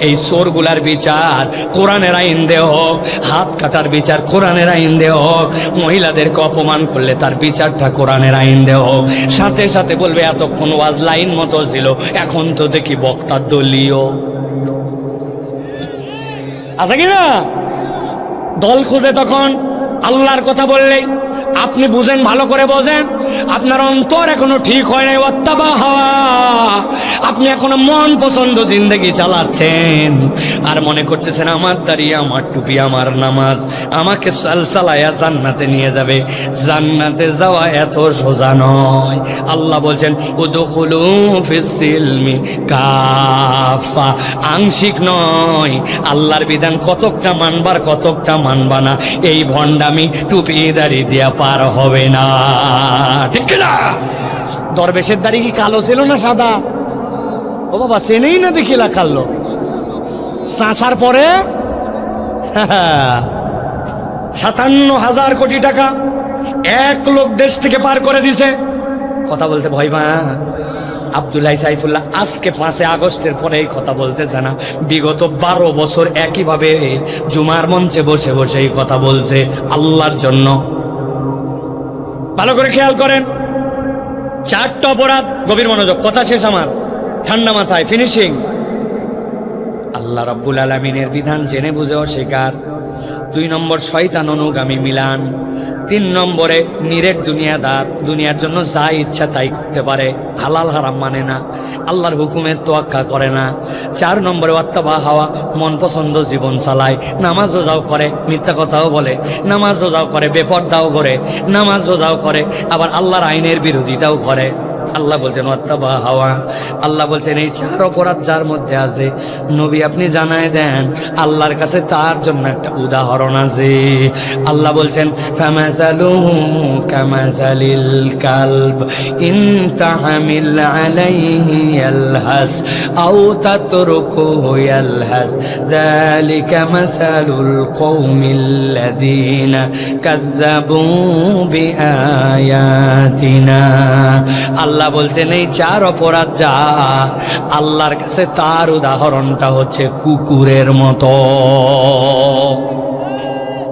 এই চোরগুলার বিচার কোরআনের আইন দে হোক, হাত কাটার বিচার কোরআনের আইন দে হোক, মহিলাদেরকে অপমান করলে তার বিচারটা কোরআনের আইন দে হোক, সাথে সাথে বলবে এতক্ষণ ওয়াজ লাইন মতো ছিল, এখন তো দেখি বক্তার দলীয় আছে কিনা দল খুঁজে। তখন আল্লাহর কথা বললেই আপনি বুঝেন, ভালো করে বোঝেন, আপনার অন্তর এখনো ঠিক হয় নাই, ওয়াত্তাবা হাওয়া, আপনি এখনো মন পছন্দ জিন্দেগি চালাচ্ছেন, আর মনে করতেছেন আমার দাঁড়িয়ে, আমার টুপি, আমার নামাজ আমাকে সালসালায়া জান্নাতে নিয়ে যাবে। জান্নাতে যাওয়া এত সোজা নয়। আল্লাহ বলছেন উদখুলু ফিস সিলমি কাফা, আংশিক নয়। আল্লাহর বিধান কতকটা মানবার কতকটা মানবা না, এই ভণ্ডামি টুপি দাড়ি দিয়া পার হবে না, ঠিক না? দরবেশের দাড়ি কি কালো ছিল না সাদা? ও বাবা, চেনেই না দেখিলা কালো চাষার পরে 57,000 কোটি টাকা এক লোক দেশ থেকে পার করে দিছে। কথা বলতে ভয় পা আব্দুল্লাহ সাইফুল্লাহ আজকে 5 আগস্টের পরে এই কথা বলতে জানা, বিগত 12 বছর একইভাবে জুমার মঞ্চে বসে বসে এই কথা বলছে আল্লাহর জন্য। ভালো করে খেয়াল করেন, 4টা অপরাধ, গভীর মনোযোগ, কথা শেষ আমার, ঠান্ডা মাথায় ফিনিশিং। আল্লাহ রাব্বুল আলামিনের বিধান জেনে বুঝে অস্বীকার, 2 নম্বর শয়তান অনুগামী মিলান, 3 নম্বরে নিরেট দুনিয়াদার, দুনিয়ার জন্য যা ইচ্ছা তাই করতে পারে, হালাল হারাম মানে না, আল্লাহর হুকুমের তোয়াক্কা করে না। 4 নম্বরে ওয়াত্তাবা হাওয়া, মন পছন্দ জীবন চালায়, নামাজ রোজাও করে, মিথ্যা কথাও বলে, নামাজ রোজাও করে, বেপর্দাও করে, নামাজ রোজাও করে, আবার আল্লাহর আইনের বিরোধিতাও করে। আল্লাহ বলছেন ওয়াত্তাবা হাওয়া, আল্লাহ বলছেন এই 4 অপরাধ যার মধ্যে আছে, নবী আপনি জানায় দেন আল্লাহর কাছে তার জন্য একটা উদাহরণ আছে। আল্লাহ বলছেন ফামাযালুহু কামাযালিল কালব ইন তাহমিল আলাইহি ইয়ালহাস আও তাতরুকুহু ইয়ালহাস যালিকা মাসালুল কওমিল্লাযীনা কাযযাবু বিআয়াতিনা। আল্লাহ বলছেন এই 4 অপরাধ যা আল্লাহর কাছে তার উদাহরণটা হচ্ছে কুকুরের মতো।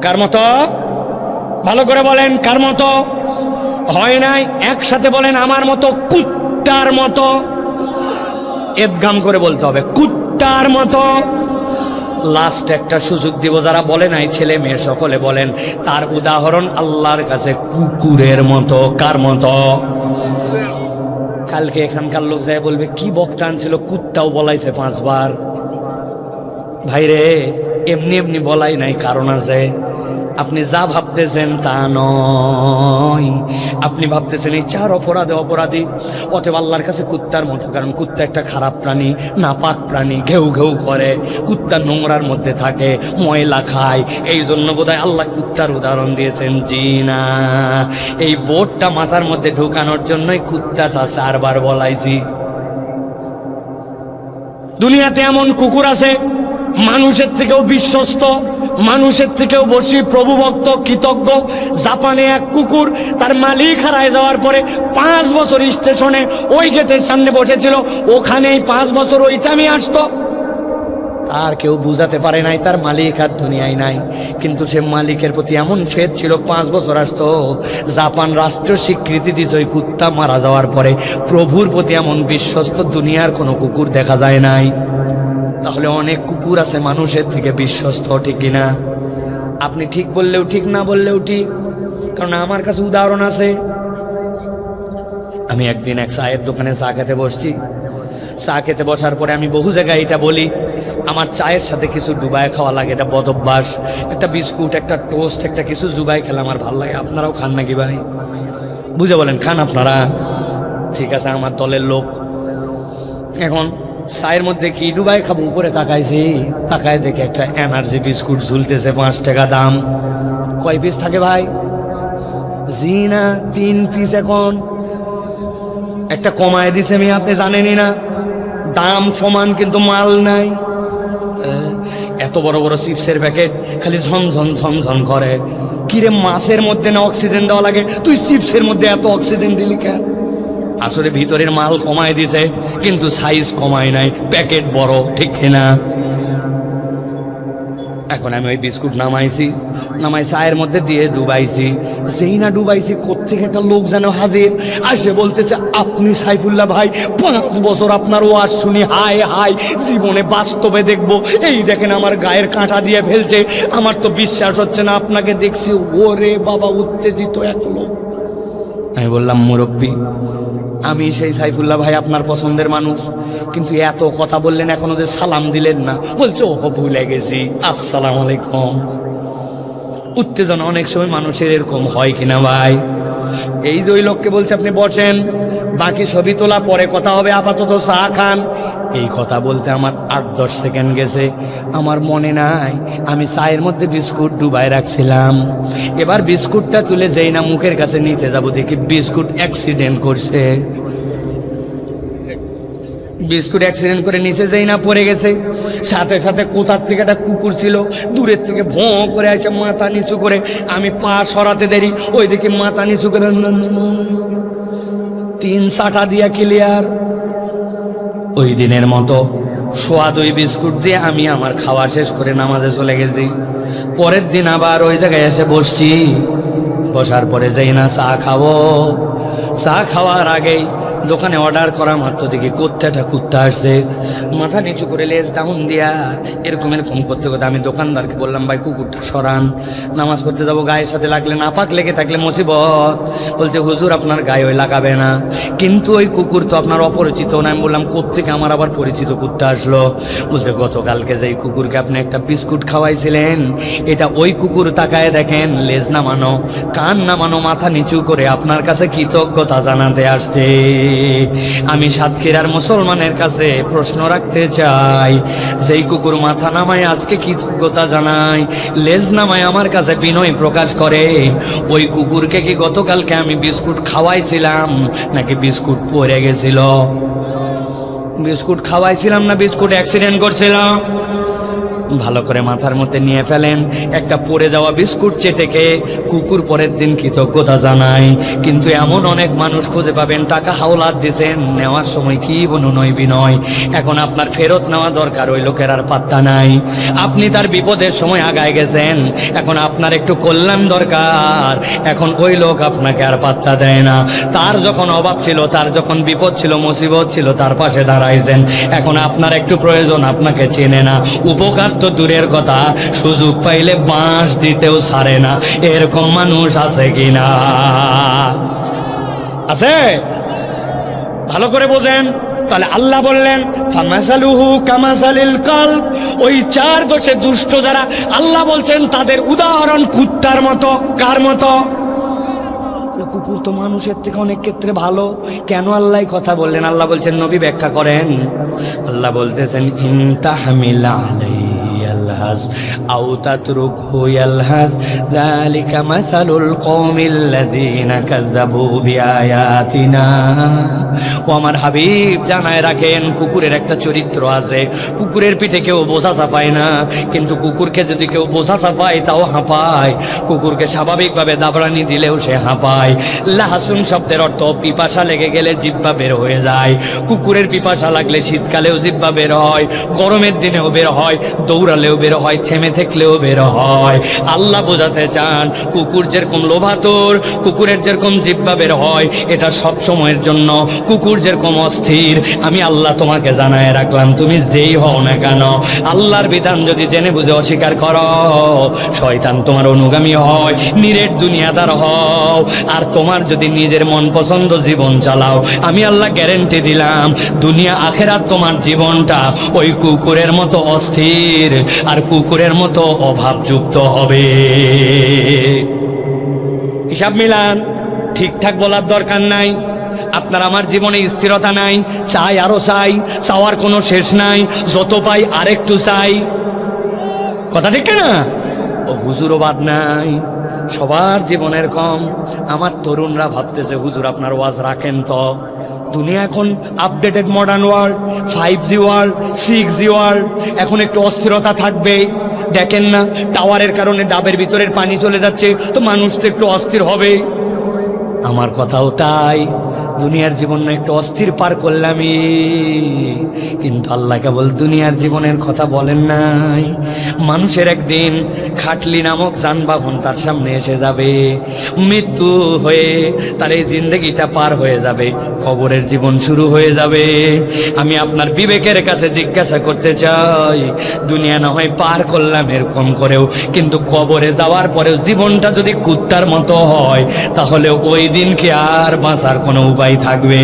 কার মতো? ভালো করে বলেন, কার মতো? হয় নাই, একসাথে বলেন আমার মতো, কুত্তার মতো। এদগাম করে বলতে হবে, কুত্তার মতো। লাস্ট একটা সুযোগ দিব, যারা বলে নাই ছেলে মেয়ে সকলে বলেন তার উদাহরণ আল্লাহর কাছে কুকুরের মতো। কার মতো? কালকে এখানকার লোক যায় বলবে কি বক্তা আনছিল, কুত্তাও বলাইছে 5 বার। ভাইরে এমনি এমনি বলাই নাই, কারণ আছে। আপনি যা ভাবতেছেন তা নয়, আপনি ভাবতেছেন এই 4 অপরাধে অপরাধী, অতএব আল্লাহর কাছে কুত্তার মতো। কারণ কুত্তা একটা খারাপ প্রাণী, নাপাক প্রাণী, ঘেউ ঘেউ করে, কুত্তা নোংরার মধ্যে থাকে, ময়লা খায়, এই জন্য বোধহয় আল্লাহ কুত্তার উদাহরণ দিয়েছেন। জি না, এই বোর্ডটা মাথার মধ্যে ঢোকানোর জন্যই কুত্তাটা 4 বার বলাইছি। দুনিয়াতে এমন কুকুর আছে মানুষের থেকেও বিশ্বস্ত, মানুষের থেকেও বেশি প্রভুভক্ত, কৃতজ্ঞ। জাপানে এক কুকুর তার মালিক হারায় যাওয়ার পরে 5 বছর স্টেশনে ওই গেটের সামনে বসেছিল, ওখানেই 5 বছর ওইটা আমি আসতো। তার কেউ বুঝাতে পারে নাই তার মালিক আর দুনিয়ায় নাই, কিন্তু সে মালিকের প্রতি এমন ফেদ ছিল, 5 বছর আসতো। জাপান রাষ্ট্র স্বীকৃতি দিয়েছে ওই কুত্তা মারা যাওয়ার পরে, প্রভুর প্রতি এমন বিশ্বস্ত দুনিয়ার কোনো কুকুর দেখা যায় নাই। তাহলে অনেক কুকুর আছে মানুষের থেকে বিশ্বস্ত, ঠিক কিনা? আপনি ঠিক বললেও ঠিক, না বললেও ঠিক, কারণ আমার কাছে উদাহরণ আছে। আমি একদিন এক চায়ের দোকানে চা খেতে বসছি, চা খেতে বসার পরে আমি বহু জায়গায় এটা বলি, আমার চায়ের সাথে কিছু ডুবায় খাওয়া লাগে, এটা বদ অভ্যাস। একটা বিস্কুট, একটা টোস্ট, একটা কিছু জুবাই খেলে আমার ভালো লাগে। আপনারাও খান নাকি ভাই? বুঝে বলেন, খান আপনারা? ঠিক আছে, আমার দলের লোক। এখন চায়ের মধ্যে কি ডুবাই খাবো, উপরে তাকাইছি, তাকায় দেখে একটা এনার্জি বিস্কুট ঝুলতেছে, 5 টাকা দাম। কয় পিস থাকে ভাই? জি না, 3 পিস। এখন একটা কমায় দিছে, আমি আপনি জানেনই না, দাম সমান কিন্তু মাল নাই। এত বড় বড় চিপসের প্যাকেট খালি ঝনঝন ঝনঝন করে, কিরে মাছের মধ্যে না অক্সিজেন দেওয়া লাগে, তুই চিপসের মধ্যে এত অক্সিজেন দিলি কেন? আসলে ভিতরের মাল কমায় দিছে কিন্তু সাইজ কমায় নাই, প্যাকেট বড়, ঠিক না? এখন আমি ওই বিস্কুট নামাই চায়ের মধ্যে দিয়ে ডুবাইছি। যেই না ডুবাইছি কোত্থেকে একটা লোক যেন হাজির আসে, বলতেছে আপনি সাইফুল্লাহ ভাই, 5 বছর আপনার ওয়াজ শুনি, হায় হায় জীবনে বাস্তবে দেখবো। এই দেখেন আমার গায়ের কাঁটা দিয়ে ফেলছে, আমার তো বিশ্বাস হচ্ছে না আপনাকে দেখছি। ওরে বাবা, উত্তেজিত এক লোক। আমি বললাম মুরব্বী, আমি সেই সাইফুল্লাহ ভাই আপনার পছন্দের মানুষ, কিন্তু এত কথা বললেন এখনো যে সালাম দিলেন না। বলছে ওহ ভুলে গেছি, আসসালামু আলাইকুম। উত্তেজনা অনেক সময় মানুষের এরকম হয় কিনা ভাই? এই যে ওই লোককে বলছে আপনি বসেন, বাকি ছবি তোলা পরে কথা হবে, আপাতত চা খান। এই কথা বলতে আমার 8-10 সেকেন্ড গেছে, আমার মনে নাই আমি চায়ের মধ্যে বিস্কুট ডুবাই রাখছিলাম। এবার বিস্কুটটা তুলে যেই না মুখের কাছে নিতে যাব, দেখি বিস্কুট অ্যাক্সিডেন্ট করছে। বিস্কুট অ্যাক্সিডেন্ট করে নিচে যেই না পড়ে গেছে, সাথে সাথে কোথার থেকে একটা কুকুর ছিল দূরের থেকে ভোঁ করে আছে মাথা নিচু করে। আমি পা সরাতে দেরি, ওই দিকে মাথা নিচু করে 3 চাটা দিয়া ক্লিয়ার। ওই দিনের মতো সোয়া 2 বিস্কুট দিয়ে আমি আমার খাওয়া শেষ করে নামাজে চলে গেছি। পরের দিন আবার ওই জায়গায় এসে বসছি। বসার পরে যাই না চা খাবো, চা খাওয়ার আগেই দোকানে অর্ডার করা মাত্র দেখি কোত্তাটা কুত্তা আসছে, মাথা নিচু করে লেজ ডাউন দিয়া এরকম করতে করতে আমি দোকানদারকে বললাম ভাই কুকুরটা সরান, নামাজ পড়তে যাবো, গায়ের সাথে লাগলে নাপাক লেগে থাকলে মুসিবত। বলছে হুজুর আপনার গায়ে ওই লাগাবে না, কিন্তু ওই কুকুর তো আপনার অপরিচিত না। আমি বললাম কোত্থেকে আমার আবার পরিচিত কুত্তা আসলো? বলছে গতকালকে যে কুকুরকে আপনি একটা বিস্কুট খাওয়াইছিলেন, এটা ওই কুকুর। তাকায় দেখেন লেজ নামানো, কান নামানো, মাথা নিচু করে আপনার কাছে কৃতজ্ঞতা জানাতে আসছে। আমি সাতক্ষীরার মুসলমানের কাছে প্রশ্ন রাখতে চাই, যেই কুকুর মাথা নামায় আজকে কৃতজ্ঞতা জানায়, লেজ নামায় আমার কাছে বিনয় প্রকাশ করে, ওই কুকুরকে কি গতকালকে আমি বিস্কুট খাওয়াইছিলাম নাকি বিস্কুট পড়ে গেছিল? বিস্কুট খাওয়াইছিলাম না বিস্কুট অ্যাক্সিডেন্ট করছিল? ভালো করে মাথার মধ্যে নিয়ে ফেলেন, একটা পড়ে যাওয়া বিস্কুট চেটেকে কুকুর পরের দিন কৃতজ্ঞতা জানায়। কিন্তু এমন অনেক মানুষ খুঁজে পাবেন টাকা হাওলাত দিয়েছেন, নেওয়ার সময় কি অনুনয় বিনয়। এখন আপনার ফেরত নেওয়া দরকার, ওই লোকের আর পাত্তা নাই। আপনি তার বিপদের সময় আগায় গেছেন, এখন আপনার একটু কল্যাণ দরকার। এখন ওই লোক আপনাকে আর পাত্তা দেয় না। তার যখন অভাব ছিল, তার যখন বিপদ ছিল, মুসিবত ছিল, তার পাশে দাঁড়াইছেন। এখন আপনার একটু প্রয়োজন, আপনাকে চেনে না। উপকার তো দূরের কথা, সুযোগ পাইলে বাঁশ দিতেও ছাড়ে না। এরকম মানুষ আছে কিনা? আছে? ভালো করে বোঝেন। তাহলে আল্লাহ বললেন ফামাসালুহু কামাসালিল কালব, ওই 4 দোষে দুষ্ট যারা, আল্লাহ বলছেন তাদের উদাহরণ কুত্তার মতো। কার মতো? কুকুর তো মানুষের থেকে অনেক ক্ষেত্রে ভালো। কেন আল্লাহ কথা বললেন? আল্লাহ বলছেন, নবী ব্যাখ্যা করেন। আল্লাহ বলতেছেন ইনতাহমিল আলাইহি ইয়ালহাস আও তাতরুকহু ইয়ালহাস যালিকা মাসালুল কওমিল্লাযীনা কাযাবু বিআয়াতিনা। ও আমার হাবিব জানায় রাখেন, কুকুরের একটা চরিত্র আছে। কুকুরের পিঠে কেউ বোঝা চাপায় না, কিন্তু কুকুরকে যদি কেউ বোঝা চাপায় তাও হাঁপায়। কুকুরকে স্বাভাবিকভাবে দাবড়ানি দিলেও সে হাঁপায়। লাহাসুন শব্দের অর্থ পিপাসা লেগে গেলে জিহ্বা বের হয়ে যায়। কুকুরের পিপাসা লাগলে শীতকালেও জিহ্বা বের হয়, গরমের দিনেও বের হয়, দৌড়ালেও বের হয়, থেমে থাকলেও বের হয়। আল্লাহ বোঝাতে চান, কুকুর যেরকম লোভাতুর, কুকুরের যেরকম জিহ্বা বের হয়, এটা সব সময়ের জন্য। কুকুর যেরকম অস্থির, আমি আল্লাহ তোমাকে জানায় রাখলাম, তুমি যেই হও না কেন, আল্লাহর বিধান যদি জেনে বুঝে অস্বীকার করো, শয়তান তোমার অনুগামী হয়, নিরেট দুনিয়াদার হও। আর তোমার যদি নিজের মন পছন্দ জীবন চালাও, আমি আল্লাহ গ্যারেন্টি দিলাম দুনিয়া আখেরাত তোমার জীবনটা ওই কুকুরের মতো অস্থির আর কুকুরের মতো অভাবযুক্ত হবে। হিসাব মিলান, ঠিকঠাক বলার দরকার নাই। আপনার আমার জীবনে স্থিরতা নাই, চাই আরো চাই, চাওয়ার কোনো শেষ নাই, যত পাই আরেকটু চাই। কথা ঠিক না? ও হুজুরও বাদ নাই, সবার জীবনের কম। আমার তরুণরা ভাবতেছে হুজুর আপনার ওয়াজ রাখেন তো, দুনিয়া এখন updated modern world, 5G world, 6G world, এখন একটু অস্থিরতা থাকবে। দেখেন না টাওয়ারের কারণে ডাবের ভিতরের পানি চলে যাচ্ছে, তো মানুষ তো একটু অস্থির হবে। আমার কথাও তাই, দুনিয়ার জীবন না একটু অস্থির পার করলামই, কিন্তু আল্লাহ কেবল দুনিয়ার জীবনের কথা বলেন নাই। মানুষের একদিন খাটলি নামক যানবাহন তার সামনে এসে যাবে, মৃত্যু হয়ে তার এই জিন্দগিটা পার হয়ে যাবে, কবরের জীবন শুরু হয়ে যাবে। আমি আপনার বিবেকের কাছে জিজ্ঞাসা করতে চাই, দুনিয়া না হয় পার করলাম এরকম করেও, কিন্তু কবরে যাওয়ার পরেও জীবনটা যদি কুত্তার মতো হয়, তাহলে ওই দিনকে আর বাঁচার কোনো উপায় থাকবে?